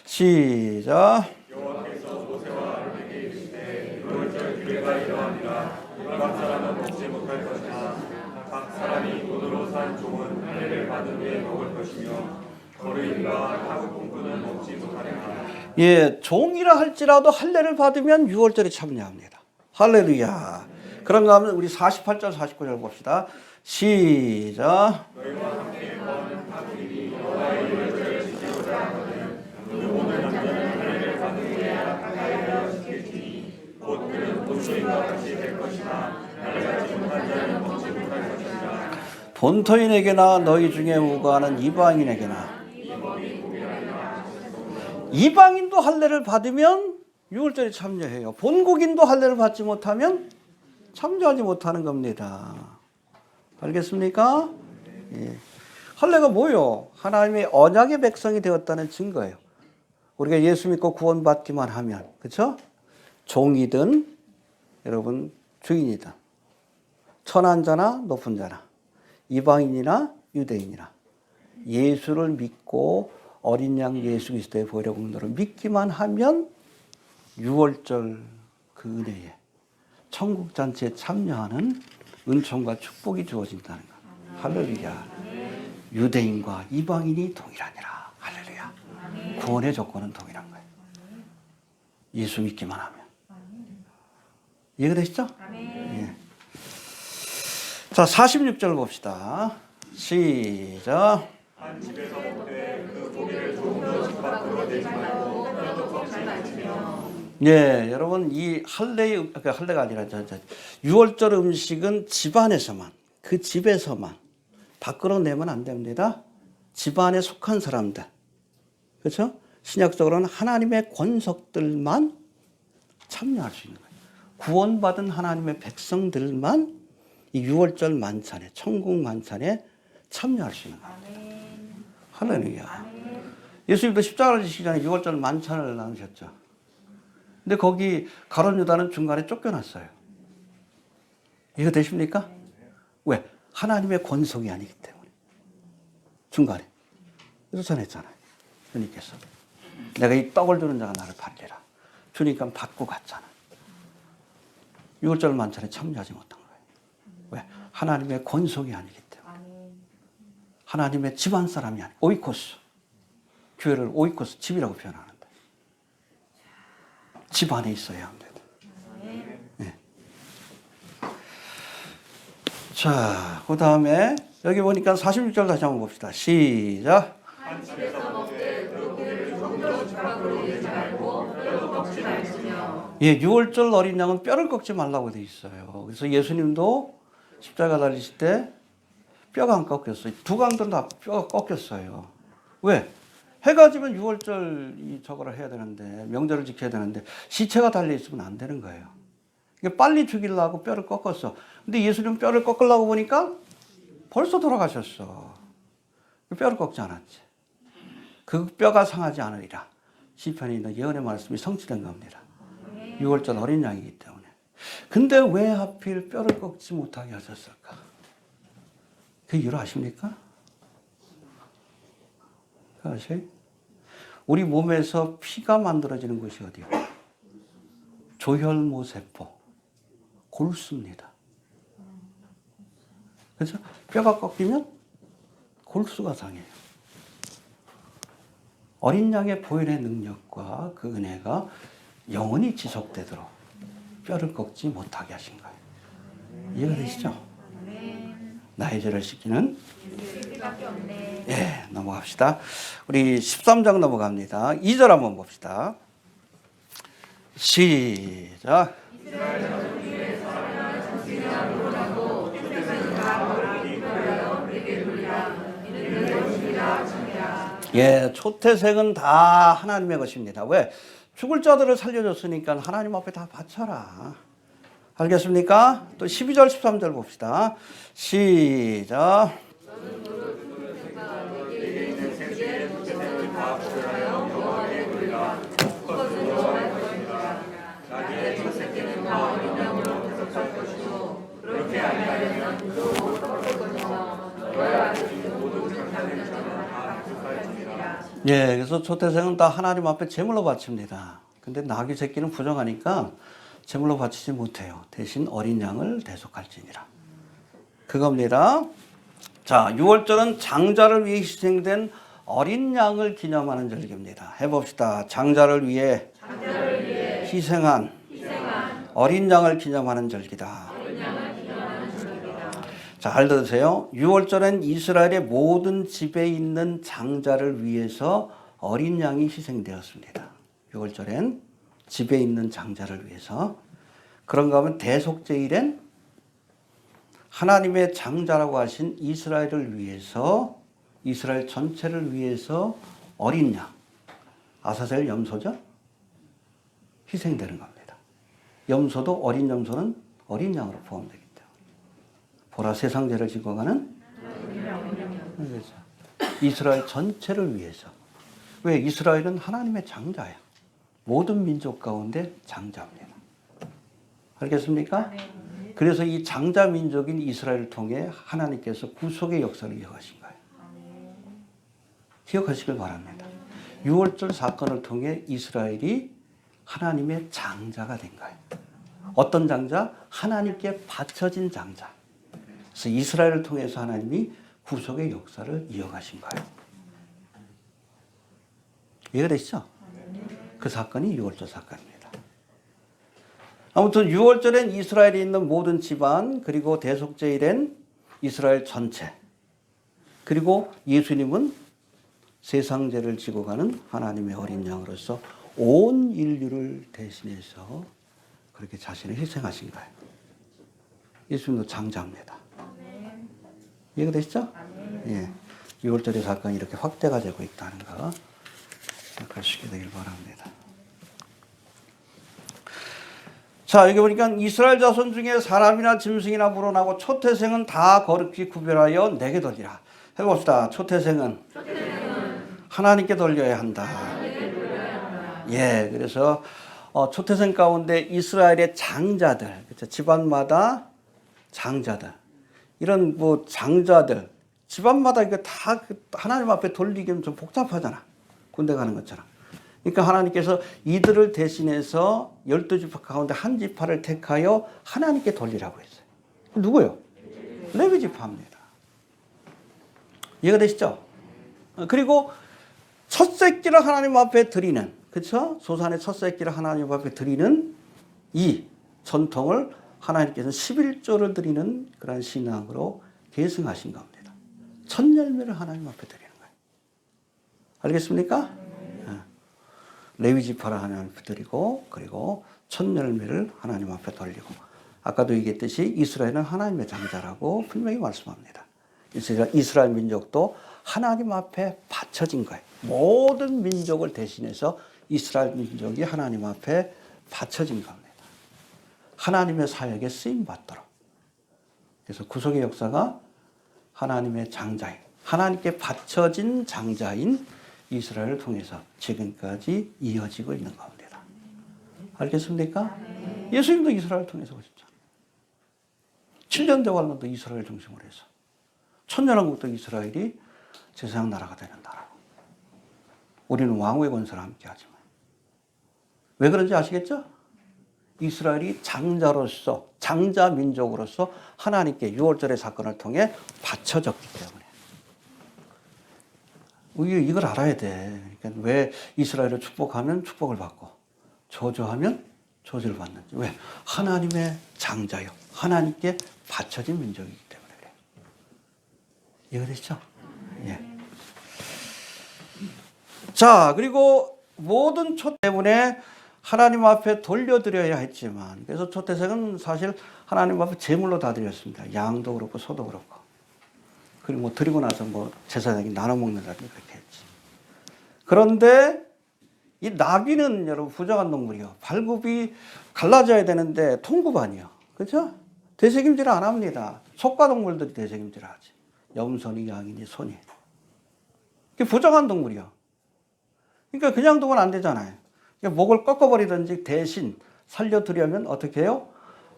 시작. 여호와께서 모세와 아론에게 이르시되 6월절 규례가 이러하니라. 각 사람은 먹지 못할 것이나 각 사람이 돈으로 산 종은 할례를 받은 후에 먹을 것이며 거르인과 타국 공꾼은 먹지 못하리라. 예, 종이라 할지라도 할례를 받으면 6월절에 참여합니다. 할렐루야. 그런가 하면 우리 48절 49절 봅시다. 시작. 너희와 함께 거하는 타국인이 여호와의 6월절을 지키고자 하거든 그 모든 남자는 할례를 받은 후에야 가까이하여 지킬지니 곧 그는 본토인과 같이 될 것이나 할례받지 못한 자는 먹지 못할 것이니라. 본토인에게나 너희 중에 우거하는 이방인에게나. 이방인도 할례를 받으면 6월절에 참여해요. 본국인도 할례를 받지 못하면 참여하지 못하는 겁니다. 알겠습니까? 예. 할례가 뭐요? 하나님의 언약의 백성이 되었다는 증거예요. 우리가 예수 믿고 구원받기만 하면, 그렇죠? 종이든 여러분 주인이든 천한 자나 높은 자나 이방인이나 유대인이나 예수를 믿고 어린 양 예수 그리스도의 보혈의 공로를 믿기만 하면 6월절 그 은혜에 천국 잔치에 참여하는 은총과 축복이 주어진다는 것. 할렐루야. 유대인과 이방인이 동일하니라. 할렐루야. 구원의 조건은 동일한 거예요. 예수 믿기만 하면. 이해가 되시죠? 예. 자, 46절 봅시다. 시작. 한 집에서 먹되 그 고기를 조금 더 집 밖으로 내지 말고 뼈도 꺾지 말지며. 예, 여러분 이 할례가 아니라 6월절 음식은 집안에서만 그 집에서만 밖으로 내면 안 됩니다. 집안에 속한 사람들, 그렇죠? 신약적으로는 하나님의 권속들만 참여할 수 있는 거예요. 구원받은 하나님의 백성들만 이 6월절 만찬에 천국 만찬에 참여할 수 있는 거예요. 할렐루야. 예수님도 십자가를 지시기 전에 6월절 만찬을 나누셨죠. 근데 거기 가룟 유다는 중간에 쫓겨났어요. 이거 되십니까? 왜? 하나님의 권속이 아니기 때문에. 중간에. 쫓아냈잖아요. 주님께서. 내가 이 떡을 주는 자가 나를 받리라. 주니까 받고 갔잖아. 6월절 만찬에 참여하지 못한 거예요. 왜? 하나님의 권속이 아니기 때문에. 하나님의 집안 사람이 아니고 오이코스. 교회를 오이코스 집이라고 표현하는데. 집 안에 있어야 합니다. 네. 자, 그 다음에 여기 보니까 46절 다시 한번 봅시다. 시작. 한 집에서 먹되 그 고기를 조금도 집 밖으로 내지 말고 뼈도 꺾지 말지며. 예, 6월절 어린 양은 뼈를 꺾지 말라고 돼 있어요. 그래서 예수님도 십자가 달리실 때 뼈가 안 꺾였어요. 두 강들은 다 뼈가 꺾였어요. 왜? 해가 지면 6월절 저거를 해야 되는데 명절을 지켜야 되는데 시체가 달려있으면 안 되는 거예요. 빨리 죽이려고 뼈를 꺾었어. 근데 예수님 뼈를 꺾으려고 보니까 벌써 돌아가셨어. 뼈를 꺾지 않았지. 그 뼈가 상하지 않으리라. 시편에 있는 예언의 말씀이 성취된 겁니다. 6월절 어린 양이기 때문에. 근데 왜 하필 뼈를 꺾지 못하게 하셨을까? 그 이유를 아십니까? 아세요? 우리 몸에서 피가 만들어지는 곳이 어디요? 조혈모 세포, 골수입니다. 그래서 뼈가 꺾이면 골수가 상해요. 어린 양의 보혈의 능력과 그 은혜가 영원히 지속되도록 뼈를 꺾지 못하게 하신 거예요. 이해가 되시죠? 나의 죄를 씻기는 예, 넘어갑시다. 우리 13장 넘어갑니다. 2절 한번 봅시다. 시작. 예, 초태생은 다 하나님의 것입니다. 왜? 죽을 자들을 살려줬으니까 하나님 앞에 다 바쳐라. 알겠습니까? 또 12절, 13절 봅시다. 시작. 예, 그래서 초태생은 다 하나님 앞에 제물로 바칩니다. 근데 나귀 새끼는 부정하니까 제물로 바치지 못해요. 대신 어린 양을 대속할지니라. 그겁니다. 자, 6월절은 장자를 위해 희생된 어린 양을 기념하는 절기입니다. 해봅시다. 장자를 위해 희생한 어린 양을 기념하는 절기다. 자, 잘 들으세요. 6월절엔 이스라엘의 모든 집에 있는 장자를 위해서 어린 양이 희생되었습니다. 6월절엔 집에 있는 장자를 위해서. 그런가 하면 대속제일엔 하나님의 장자라고 하신 이스라엘을 위해서, 이스라엘 전체를 위해서 어린 양, 아사셀 염소죠? 희생되는 겁니다. 염소도 어린 염소는 어린 양으로 포함되기 때문에. 보라 세상 죄를 지고 가는 이스라엘 전체를 위해서. 왜? 이스라엘은 하나님의 장자야. 모든 민족 가운데 장자입니다. 알겠습니까? 그래서 이 장자 민족인 이스라엘을 통해 하나님께서 구속의 역사를 이어가신 거예요. 기억하시길 바랍니다. 6월절 사건을 통해 이스라엘이 하나님의 장자가 된 거예요. 어떤 장자? 하나님께 바쳐진 장자. 그래서 이스라엘을 통해서 하나님이 구속의 역사를 이어가신 거예요. 이해가 되시죠? 그 사건이 6월절 사건입니다. 아무튼 6월절엔 이스라엘에 있는 모든 집안, 그리고 대속제일엔 이스라엘 전체, 그리고 예수님은 세상 죄를 지고 가는 하나님의 어린 양으로서 온 인류를 대신해서 그렇게 자신을 희생하신 거예요. 예수님도 장자입니다. 이해가 되시죠? 예. 6월절의 사건이 이렇게 확대가 되고 있다는 거 기억하시게 되길 바랍니다. 자, 여기 보니까 이스라엘 자손 중에 사람이나 짐승이나 물어나고 초태생은 다 거룩히 구별하여 내게 돌리라. 해봅시다. 초태생은 하나님께 돌려야 한다. 예, 그래서 초태생 가운데 이스라엘의 장자들, 그렇죠? 집안마다 장자들, 이런 뭐 장자들, 집안마다 이거 다 하나님 앞에 돌리기는 좀 복잡하잖아. 군대 가는 것처럼. 그러니까 하나님께서 이들을 대신해서 12지파 가운데 한 지파를 택하여 하나님께 돌리라고 했어요. 누구요? 레위 지파입니다. 이해가 되시죠? 그리고 첫 새끼를 하나님 앞에 드리는, 그렇죠? 소산의 첫 새끼를 하나님 앞에 드리는 이 전통을 하나님께서 11조를 드리는 그런 신앙으로 계승하신 겁니다. 첫 열매를 하나님 앞에 드리는 거예요. 알겠습니까? 레위 지파를 하나님 앞에 드리고, 그리고 첫 열매를 하나님 앞에 돌리고, 아까도 얘기했듯이 이스라엘은 하나님의 장자라고 분명히 말씀합니다. 이스라엘 민족도 하나님 앞에 바쳐진 거예요. 모든 민족을 대신해서 이스라엘 민족이 하나님 앞에 바쳐진 겁니다. 하나님의 사역에 쓰임 받도록. 그래서 구속의 역사가 하나님의 장자인, 하나님께 바쳐진 장자인 이스라엘을 통해서 지금까지 이어지고 있는 겁니다. 알겠습니까? 예수님도 이스라엘을 통해서 오셨죠. 7년 대환란도 이스라엘 중심으로 해서, 천년왕국도 이스라엘이 제사장 나라가 되는 나라고. 우리는 왕후의 권세를 함께 하지만. 왜 그런지 아시겠죠? 이스라엘이 장자로서, 장자 민족으로서 하나님께 6월절의 사건을 통해 바쳐졌기 때문에. 이걸 알아야 돼. 그러니까 왜 이스라엘을 축복하면 축복을 받고 저주하면 저주를 받는지. 왜? 하나님의 장자요. 하나님께 바쳐진 민족이기 때문에 그래요. 이해되시죠? 예. 자, 그리고 모든 초 때문에 하나님 앞에 돌려드려야 했지만, 그래서 초태생은 사실 하나님 앞에 제물로 다 드렸습니다. 양도 그렇고 소도 그렇고. 그리고 뭐 드리고 나서 뭐 제사장이 나눠 먹는다든지 그렇게 했지. 그런데 이 나귀는 여러분 부정한 동물이요. 발굽이 갈라져야 되는데 통굽 아니요. 그렇죠? 되새김질을 안 합니다. 속가동물들이 되새김질을 하지. 염소니 양이니 소니. 이게 부정한 동물이요. 그러니까 그냥 두면 안 되잖아요. 그러니까 목을 꺾어버리든지 대신 살려두려면 어떻게 해요?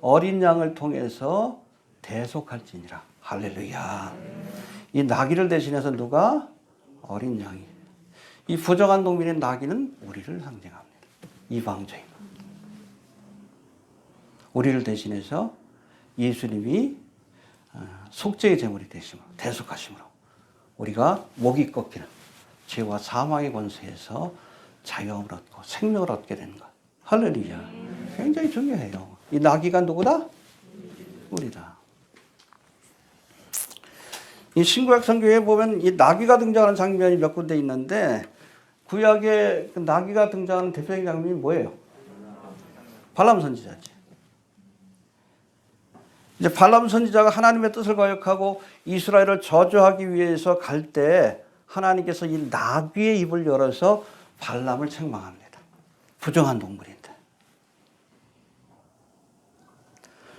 어린 양을 통해서 대속할지니라. 할렐루야. 이 나귀를 대신해서 누가? 어린 양이. 이 부정한 동물인 나귀는 우리를 상징합니다. 이방주의. 우리를 대신해서 예수님이 속죄의 제물이 되심으로, 대속하심으로 우리가 목이 꺾이는 죄와 사망의 권세에서 자유함을 얻고 생명을 얻게 되는 것. 할렐루야. 굉장히 중요해요. 이 나귀가 누구다? 우리다. 이 신구약 성경에 보면 이 나귀가 등장하는 장면이 몇 군데 있는데, 구약에 그 나귀가 등장하는 대표적인 장면이 뭐예요? 발람 선지자지. 이제 발람 선지자가 하나님의 뜻을 거역하고 이스라엘을 저주하기 위해서 갈 때 하나님께서 이 나귀의 입을 열어서 발람을 책망합니다. 부정한 동물인데.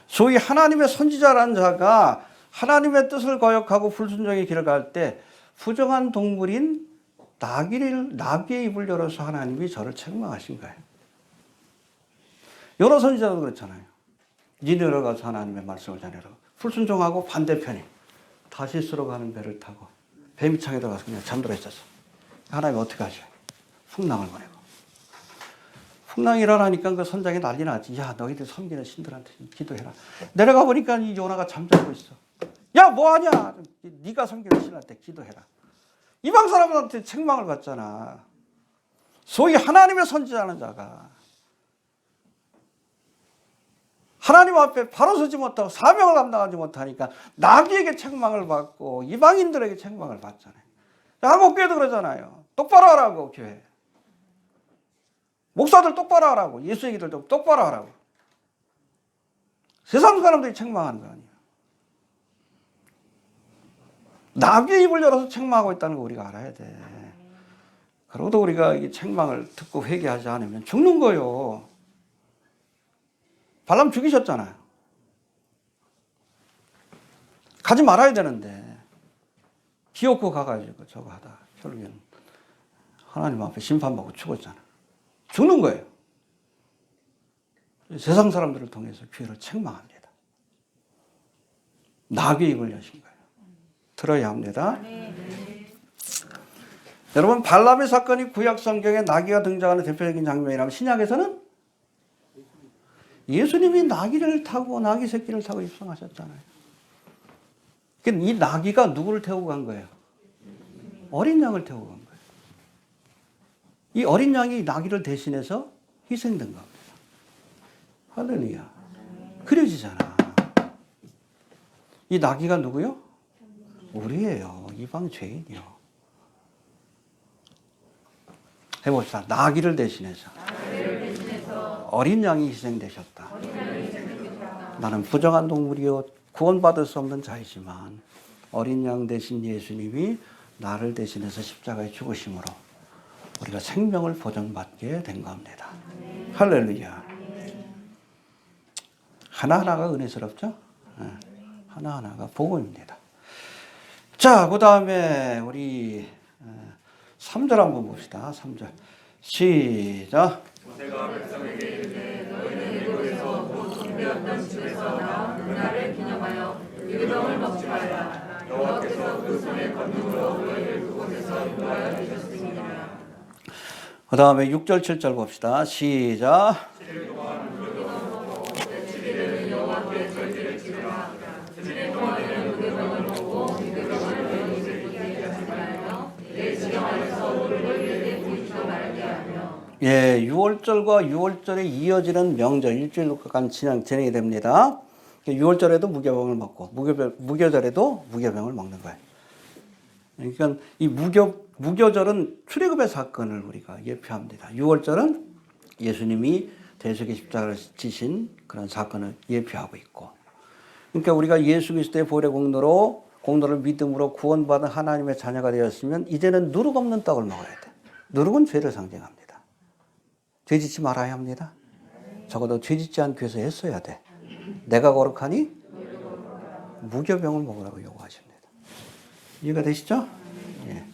소위 하나님의 선지자라는 자가 하나님의 뜻을 거역하고 불순종의 길을 갈 때 부정한 동물인 나귀의 입을 열어서 하나님이 저를 책망하신 거예요. 여러 선지자도 그렇잖아요. 니느웨로 가서 하나님의 말씀을 전해라. 불순종하고 반대편이 다시스로 가는 배를 타고 뱀이창에 들어가서 그냥 잠들어 있었어. 하나님이 어떻게 하셔? 풍랑을 보내고. 풍랑이 일어나니까 그 선장이 난리 나지. 야, 너희들 섬기는 신들한테 기도해라. 내려가 보니까 이 요나가 잠자고 있어. 야, 뭐하냐? 네가 섬기는 신한테 기도해라. 이방 사람들한테 책망을 받잖아. 소위 하나님의 선지자라는 자가 하나님 앞에 바로 서지 못하고 사명을 감당하지 못하니까 나귀에게 책망을 받고 이방인들에게 책망을 받잖아요. 한국교회도 그러잖아요. 똑바로 하라고, 교회. 목사들 똑바로 하라고. 예수 얘기들도 똑바로 하라고. 세상 사람들이 책망하는 거 아니에요. 나귀의 입을 열어서 책망하고 있다는 거 우리가 알아야 돼. 그러고도 우리가 이 책망을 듣고 회개하지 않으면 죽는 거요. 발람 죽이셨잖아요. 가지 말아야 되는데 기어코 가가지고 저거 하다 결국엔 하나님 앞에 심판받고 죽었잖아. 죽는 거예요. 세상 사람들을 통해서 교회를 책망합니다. 나귀의 입을 여신 거예요. 들어야 합니다. 여러분, 발람의 사건이 구약 성경에 나귀가 등장하는 대표적인 장면이라면 신약에서는 예수님이 나귀를 타고 나귀 새끼를 타고 입성하셨잖아요. 이 나귀가 누구를 태우고 간 거예요? 어린 양을 태우고 간 거예요. 이 어린 양이 나귀를 대신해서 희생된 겁니다. 할렐루야. 그려지잖아. 이 나귀가 누구요? 우리예요. 이방 죄인이요. 해봅시다. 나귀를 대신해서 어린 양이 희생되셨다. 나는 부정한 동물이요 구원받을 수 없는 자이지만 어린 양 대신 예수님이 나를 대신해서 십자가에 죽으심으로 우리가 생명을 보장받게 된 겁니다. 할렐루야. 하나하나가 은혜스럽죠? 하나하나가 복음입니다. 자, 그 다음에 우리 3절 한번 봅시다. 3절. 시작. 모세가 백성에게 이르되 너희는 애굽에서 못 숭배했던 집에서 나온 그날을 기념하여 유기동을 먹지 말라. 여호와께서 그 손의 권능으로 너희를 그곳에서 인도하여 주셨으니라. 그 다음에 6절 7절 봅시다. 시작. 예, 6월절과 6월절에 이어지는 명절 일주일간 진행이 됩니다. 6월절에도 무교병을 먹고 무교절에도 무교병을 먹는 거예요. 그러니까 이 무교절은 출애굽의 사건을 우리가 예표합니다. 6월절은 예수님이 대속의 십자가를 지신 그런 사건을 예표하고 있고, 그러니까 우리가 예수 그리스도의 보혈의 공로를 믿음으로 구원받은 하나님의 자녀가 되었으면 이제는 누룩 없는 떡을 먹어야 돼. 누룩은 죄를 상징합니다. 죄 짓지 말아야 합니다. 적어도 죄 짓지 않기 위해서 애써야 돼. 내가 거룩하니 무교병을 먹으라고 요구하십니다. 이해가 되시죠? 예.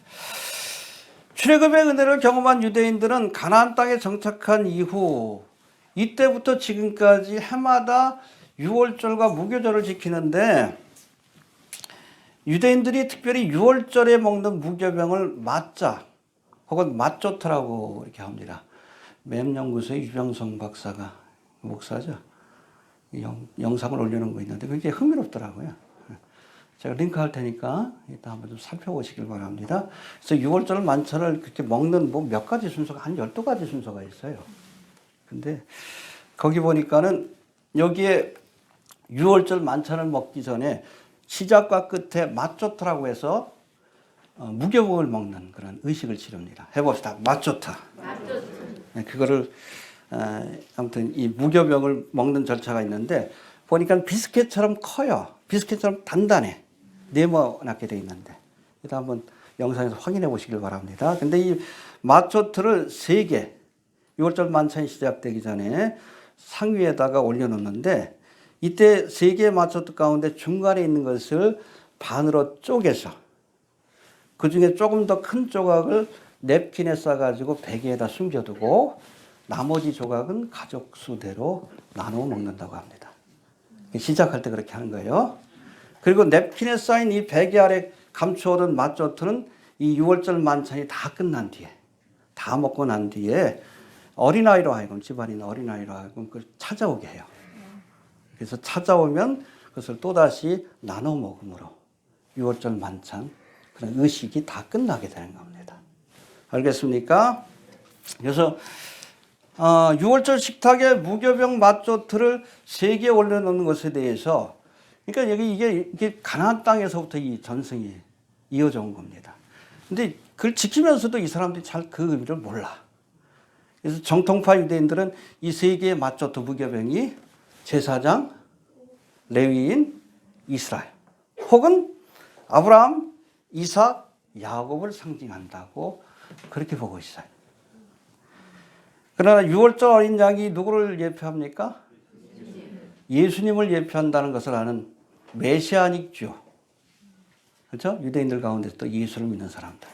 출애굽의 은혜를 경험한 유대인들은 가나안 땅에 정착한 이후 이때부터 지금까지 해마다 6월절과 무교절을 지키는데, 유대인들이 특별히 6월절에 먹는 무교병을 맞자 혹은 맞조트라고 이렇게 합니다. 맵연구소의 유병성 박사가, 목사죠, 영상을 올려놓은 거 있는데 그게 흥미롭더라고요. 제가 링크할 테니까 이따 한번 좀 살펴보시길 바랍니다. 그래서 6월절 만찬을 그렇게 먹는 몇 가지 순서가, 한 12가지 순서가 있어요. 근데 거기 보니까는 여기에 6월절 만찬을 먹기 전에 시작과 끝에 맞조트라고 해서 무교병을 먹는 그런 의식을 치릅니다. 해봅시다. 맞조트. 그거를 아무튼 이 무교병을 먹는 절차가 있는데 보니까 비스켓처럼 커요. 비스켓처럼 단단해. 네모나게 돼 있는데 일단 한번 영상에서 확인해 보시길 바랍니다. 근데 이 마초트를 3개 6월절 만찬이 시작되기 전에 상위에다가 올려놓는데, 이때 3개의 마초트 가운데 중간에 있는 것을 반으로 쪼개서 그 중에 조금 더 큰 조각을 냅킨에 싸가지고 베개에다 숨겨두고 나머지 조각은 가족 수대로 나누어 먹는다고 합니다. 시작할 때 그렇게 하는 거예요. 그리고 냅킨에 쌓인 이 베개 아래 감추어둔 마초트는 이 6월절 만찬이 다 끝난 뒤에, 다 먹고 난 뒤에 어린아이로 하여금, 집안인 어린아이로 하여금 그걸 찾아오게 해요. 그래서 찾아오면 그것을 또다시 나눠 먹음으로 6월절 만찬 그런 의식이 다 끝나게 되는 겁니다. 알겠습니까? 그래서 6월절 식탁에 무교병 마초트를 3개 올려놓는 것에 대해서, 그러니까 이게 가나안 땅에서부터 이 전승이 이어져 온 겁니다. 근데 그걸 지키면서도 이 사람들이 잘 그 의미를 몰라. 그래서 정통파 유대인들은 이 3개의 마초트 무교병이 제사장, 레위인, 이스라엘 혹은 아브라함, 이삭, 야곱을 상징한다고 그렇게 보고 있어요. 그러나 6월절 어린 양이 누구를 예표합니까? 예수님을 예표한다는 것을 아는 메시아닉 주, 그렇죠? 유대인들 가운데 또 예수를 믿는 사람들,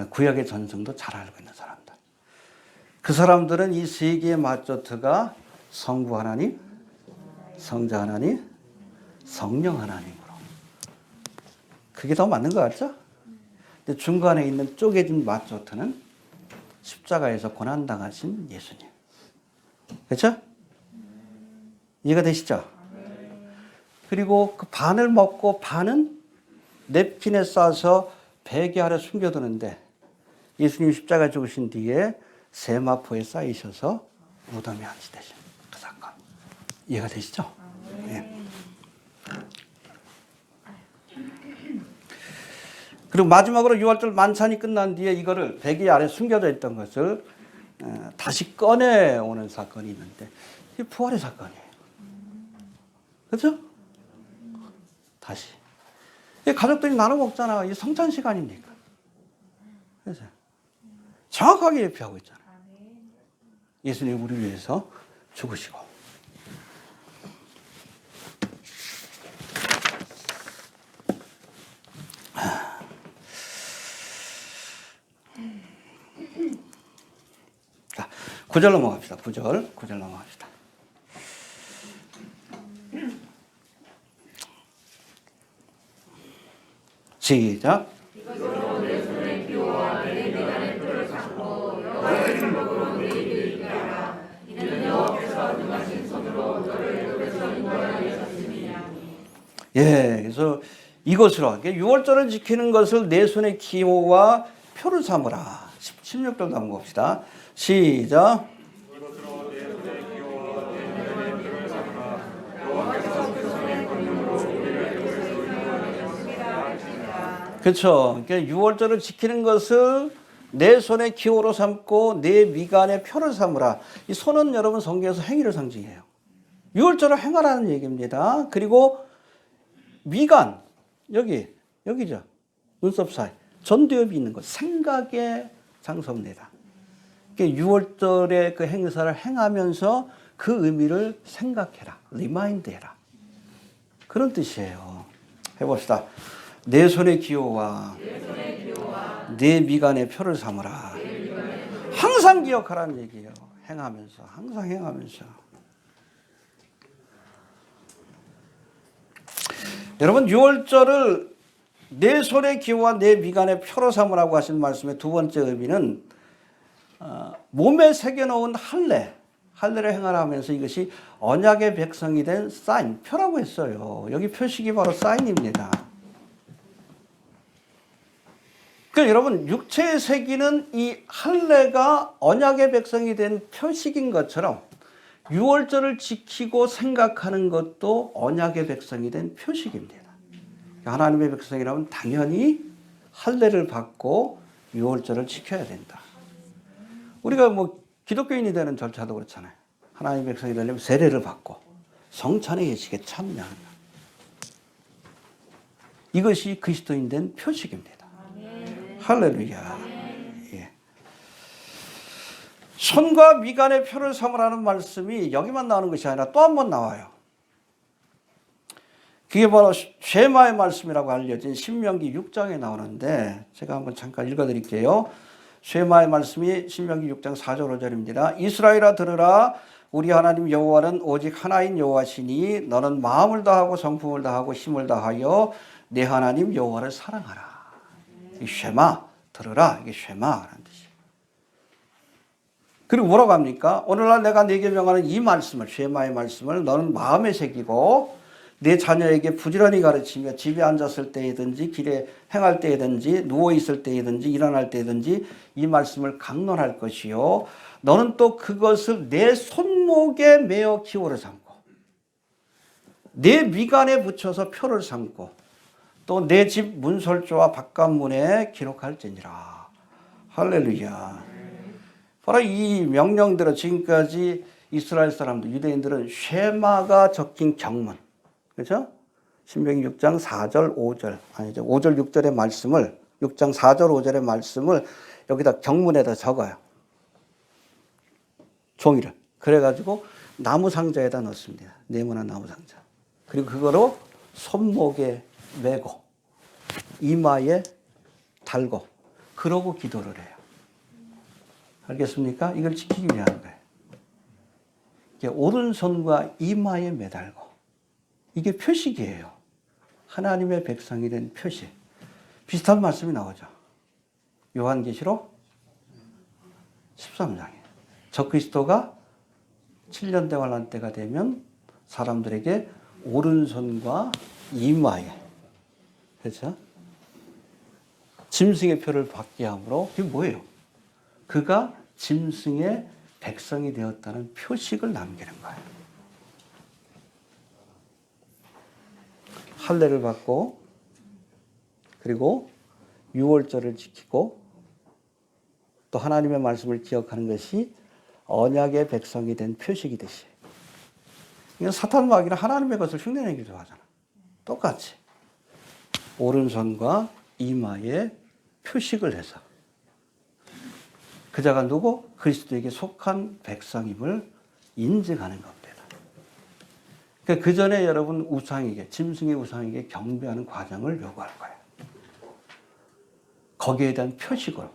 구약의 전승도 잘 알고 있는 사람들, 그 사람들은 이 3개의 마초트가 성부 하나님, 성자 하나님, 성령 하나님으로, 그게 더 맞는 것 같죠? 근데 중간에 있는 쪼개진 마초트는 십자가에서 고난당하신 예수님, 그렇죠? 이해가 되시죠? 그리고 그 반을 먹고 반은 냅킨에 싸서 베개 아래 숨겨두는데, 예수님이 십자가 죽으신 뒤에 세마포에 쌓이셔서 무덤에 안치되신 그 사건, 이해가 되시죠? 네. 그리고 마지막으로 6월절 만찬이 끝난 뒤에 이거를 베개 아래 숨겨져 있던 것을 다시 꺼내오는 사건이 있는데, 이게 부활의 사건이에요. 그렇죠? 다시. 가족들이 나눠 먹잖아. 이게 성찬 시간이니까. 그래서 정확하게 예표하고 있잖아. 예수님 우리 위해서 죽으시고. 자, 9절 넘어갑시다. 9절 넘어갑시다. 시작. 예, 그래서 이것으로 6월절을 지키는 것을 내 손의 기호와 표를 삼으라. 16절도 한번 봅시다. 시작. 그렇죠. 그러니까 유월절을 지키는 것을 내 손의 기호로 삼고 내 미간의 표를 삼으라. 이 손은 여러분 성경에서 행위를 상징해요. 유월절을 행하라는 얘기입니다. 그리고 미간 여기죠. 눈썹 사이 전두엽이 있는 것 생각의 장소입니다. 그러니까 유월절의 그 행사를 행하면서 그 의미를 생각해라, 리마인드해라. 그런 뜻이에요. 해봅시다. 내 손의 기호와 내 미간의 표를 삼으라. 항상 기억하라는 얘기예요. 행하면서, 항상 행하면서. 여러분, 유월절을 내 손의 기호와 내 미간의 표로 삼으라고 하신 말씀의 두 번째 의미는 몸에 새겨놓은 할례를 행하라 하면서 이것이 언약의 백성이 된 사인, 표라고 했어요. 여기 표식이 바로 사인입니다. 그러니까 여러분 육체에 새기는 이 할례가 언약의 백성이 된 표식인 것처럼 유월절을 지키고 생각하는 것도 언약의 백성이 된 표식입니다. 하나님의 백성이라면 당연히 할례를 받고 유월절을 지켜야 된다. 우리가 뭐 기독교인이 되는 절차도 그렇잖아요. 하나님의 백성이 되려면 세례를 받고 성찬의 예식에 참여한다. 이것이 그리스도인 된 표식입니다. 할렐루야. 예. 손과 미간의 표를 삼으라는 말씀이 여기만 나오는 것이 아니라 또 한 번 나와요. 그게 바로 쉐마의 말씀이라고 알려진 신명기 6장에 나오는데 제가 한번 잠깐 읽어드릴게요. 쉐마의 말씀이 신명기 6장 4절 5절입니다. 이스라엘아 들으라. 우리 하나님 여호와는 오직 하나인 여호와시니 너는 마음을 다하고 성품을 다하고 힘을 다하여 내 하나님 여호와를 사랑하라. 이 쉐마, 들으라. 이게 쉐마라는 뜻이에요. 그리고 뭐라고 합니까? 오늘날 내가 네게 명하는 이 말씀을, 쉐마의 말씀을 너는 마음에 새기고 내 자녀에게 부지런히 가르치며 집에 앉았을 때이든지 길에 행할 때이든지 누워있을 때이든지 일어날 때이든지 이 말씀을 강론할 것이요. 너는 또 그것을 내 손목에 매어 기호를 삼고 내 미간에 붙여서 표를 삼고 또 내 집 문설주와 바깥문에 기록할지니라. 할렐루야. 바로 이 명령대로 지금까지 이스라엘 사람들, 유대인들은 쉐마가 적힌 경문, 그렇죠? 신명기 6장 4절 5절, 아니죠. 5절 6절의 말씀을, 6장 4절 5절의 말씀을 여기다 경문에다 적어요. 종이를. 그래가지고 나무 상자에다 넣습니다. 네모난 나무 상자. 그리고 그거로 손목에 메고 이마에 달고 그러고 기도를 해요. 알겠습니까? 이걸 지키기 위한 거예요. 이게 오른손과 이마에 매달고 이게 표식이에요. 하나님의 백성이 된 표식. 비슷한 말씀이 나오죠. 요한계시록 13장에 적그리스도가 7년대 환란 때가 되면 사람들에게 오른손과 이마에, 그렇죠? 짐승의 표를 받게 함으로, 그게 뭐예요? 그가 짐승의 백성이 되었다는 표식을 남기는 거예요. 할례를 받고, 그리고 유월절을 지키고, 또 하나님의 말씀을 기억하는 것이 언약의 백성이 된 표식이듯이. 사탄 마귀는 하나님의 것을 흉내내기 좋아하잖아. 똑같이 오른손과 이마에 표식을 해서 그자가 누구? 그리스도에게 속한 백성임을 인증하는 겁니다. 그러니까 그 전에 여러분 우상에게, 짐승의 우상에게 경배하는 과정을 요구할 거예요. 거기에 대한 표식으로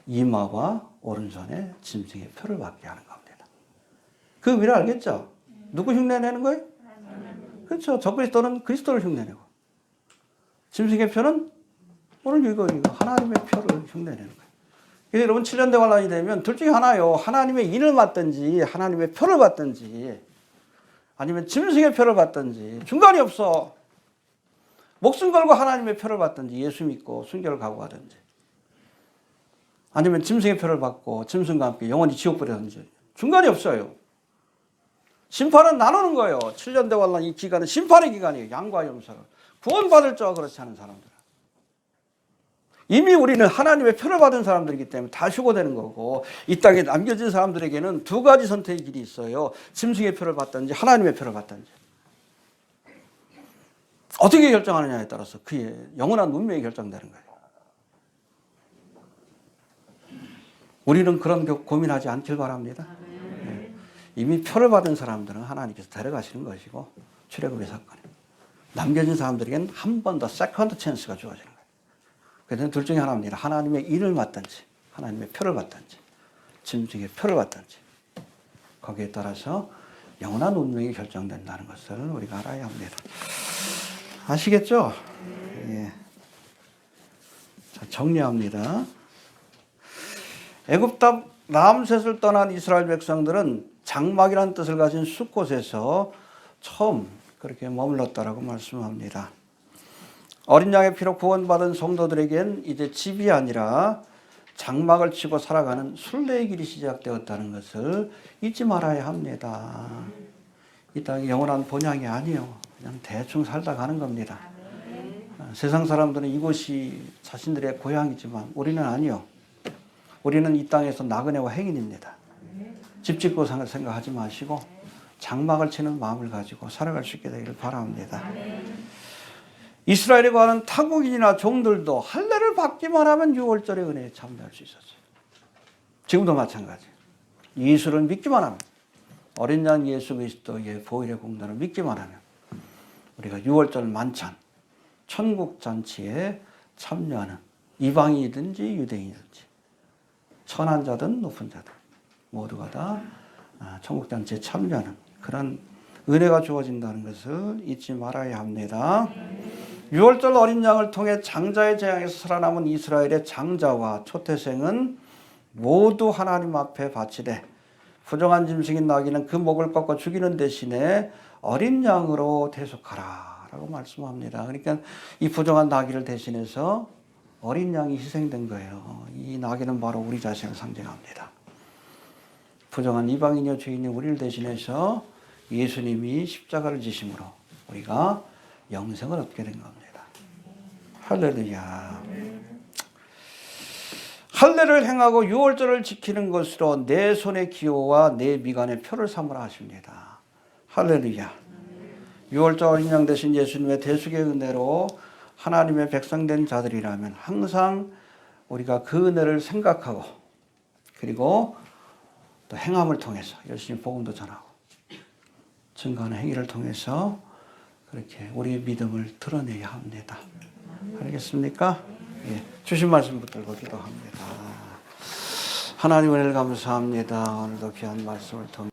이마와 오른손에 짐승의 표를 받게 하는 겁니다. 그 의미를 알겠죠? 누구 흉내내는 거예요? 그렇죠. 적그리스도는 그리스도를 흉내내고 짐승의 표는 오늘 이거 하나님의 표를 흉내내는 거예요. 그래서 여러분 7년대 환란이 되면 둘 중에 하나요. 하나님의 인을 받든지 하나님의 표를 받든지 아니면 짐승의 표를 받든지 중간이 없어. 목숨 걸고 하나님의 표를 받든지 예수 믿고 순교를 각오하든지. 아니면 짐승의 표를 받고 짐승과 함께 영원히 지옥불에 던져요. 중간이 없어요. 심판은 나누는 거예요. 7년 대환란 이 기간은 심판의 기간이에요. 양과 염소가. 구원받을 자와 그렇지 않은 사람들. 이미 우리는 하나님의 표를 받은 사람들이기 때문에 다 휴거되는 거고, 이 땅에 남겨진 사람들에게는 두 가지 선택의 길이 있어요. 짐승의 표를 받든지 하나님의 표를 받든지. 어떻게 결정하느냐에 따라서 그의 영원한 운명이 결정되는 거예요. 우리는 그런 고민하지 않길 바랍니다. 이미 표를 받은 사람들은 하나님께서 데려가시는 것이고, 출애굽의 사건에 남겨진 사람들에게는 한 번 더 세컨드 찬스가 주어지는 거예요. 그래서 둘 중에 하나입니다. 하나님의 일을 받든지 하나님의 표를 받든지 짐승의 표를 받든지, 거기에 따라서 영원한 운명이 결정된다는 것을 우리가 알아야 합니다. 아시겠죠? 예. 자, 정리합니다. 애굽 땅 라암셋을 떠난 이스라엘 백성들은 장막이라는 뜻을 가진 숫곳에서 처음 그렇게 머물렀다라고 말씀합니다. 어린 양의 피로 구원받은 성도들에겐 이제 집이 아니라 장막을 치고 살아가는 순례의 길이 시작되었다는 것을 잊지 말아야 합니다. 이 땅이 영원한 본향이 아니에요. 그냥 대충 살다 가는 겁니다. 세상 사람들은 이곳이 자신들의 고향이지만 우리는 아니요. 우리는 이 땅에서 나그네와 행인입니다. 집 짓고 생각하지 마시고 장막을 치는 마음을 가지고 살아갈 수 있게 되기를 바랍니다. 이스라엘에 관한 타국인이나 종들도 할례를 받기만 하면 6월절의 은혜에 참여할 수 있었어요. 지금도 마찬가지예요. 예수를 믿기만 하면, 어린 양 예수 그리스도의 보혈의 공로를 믿기만 하면 우리가 6월절 만찬, 천국잔치에 참여하는, 이방인이든지 유대인이든지 천한 자든 높은 자든 모두가 다 천국잔치에 참여하는 그런 은혜가 주어진다는 것을 잊지 말아야 합니다. 6월절 어린 양을 통해 장자의 재앙에서 살아남은 이스라엘의 장자와 초태생은 모두 하나님 앞에 바치되, 부정한 짐승인 나귀는 그 목을 꺾어 죽이는 대신에 어린 양으로 대속하라 라고 말씀합니다. 그러니까 이 부정한 나귀를 대신해서 어린 양이 희생된 거예요. 이 나귀는 바로 우리 자신을 상징합니다. 부정한 이방인이여 죄인이 우리를 대신해서 예수님이 십자가를 지심으로 우리가 영생을 얻게 된 겁니다. 할렐루야. 할례를 행하고 6월절을 지키는 것으로 내 손의 기호와 내 미간의 표를 삼으라 하십니다. 할렐루야. 6월절 어린 양 대신 예수님의 대속의 은혜로 하나님의 백성된 자들이라면 항상 우리가 그 은혜를 생각하고, 그리고 또 행함을 통해서 열심히 복음도 전하고 증거하는 행위를 통해서 그렇게 우리의 믿음을 드러내야 합니다. 알겠습니까? 예, 주신 말씀 붙들고 기도합니다. 하나님 은혜를 감사합니다. 오늘도 귀한 말씀을 통해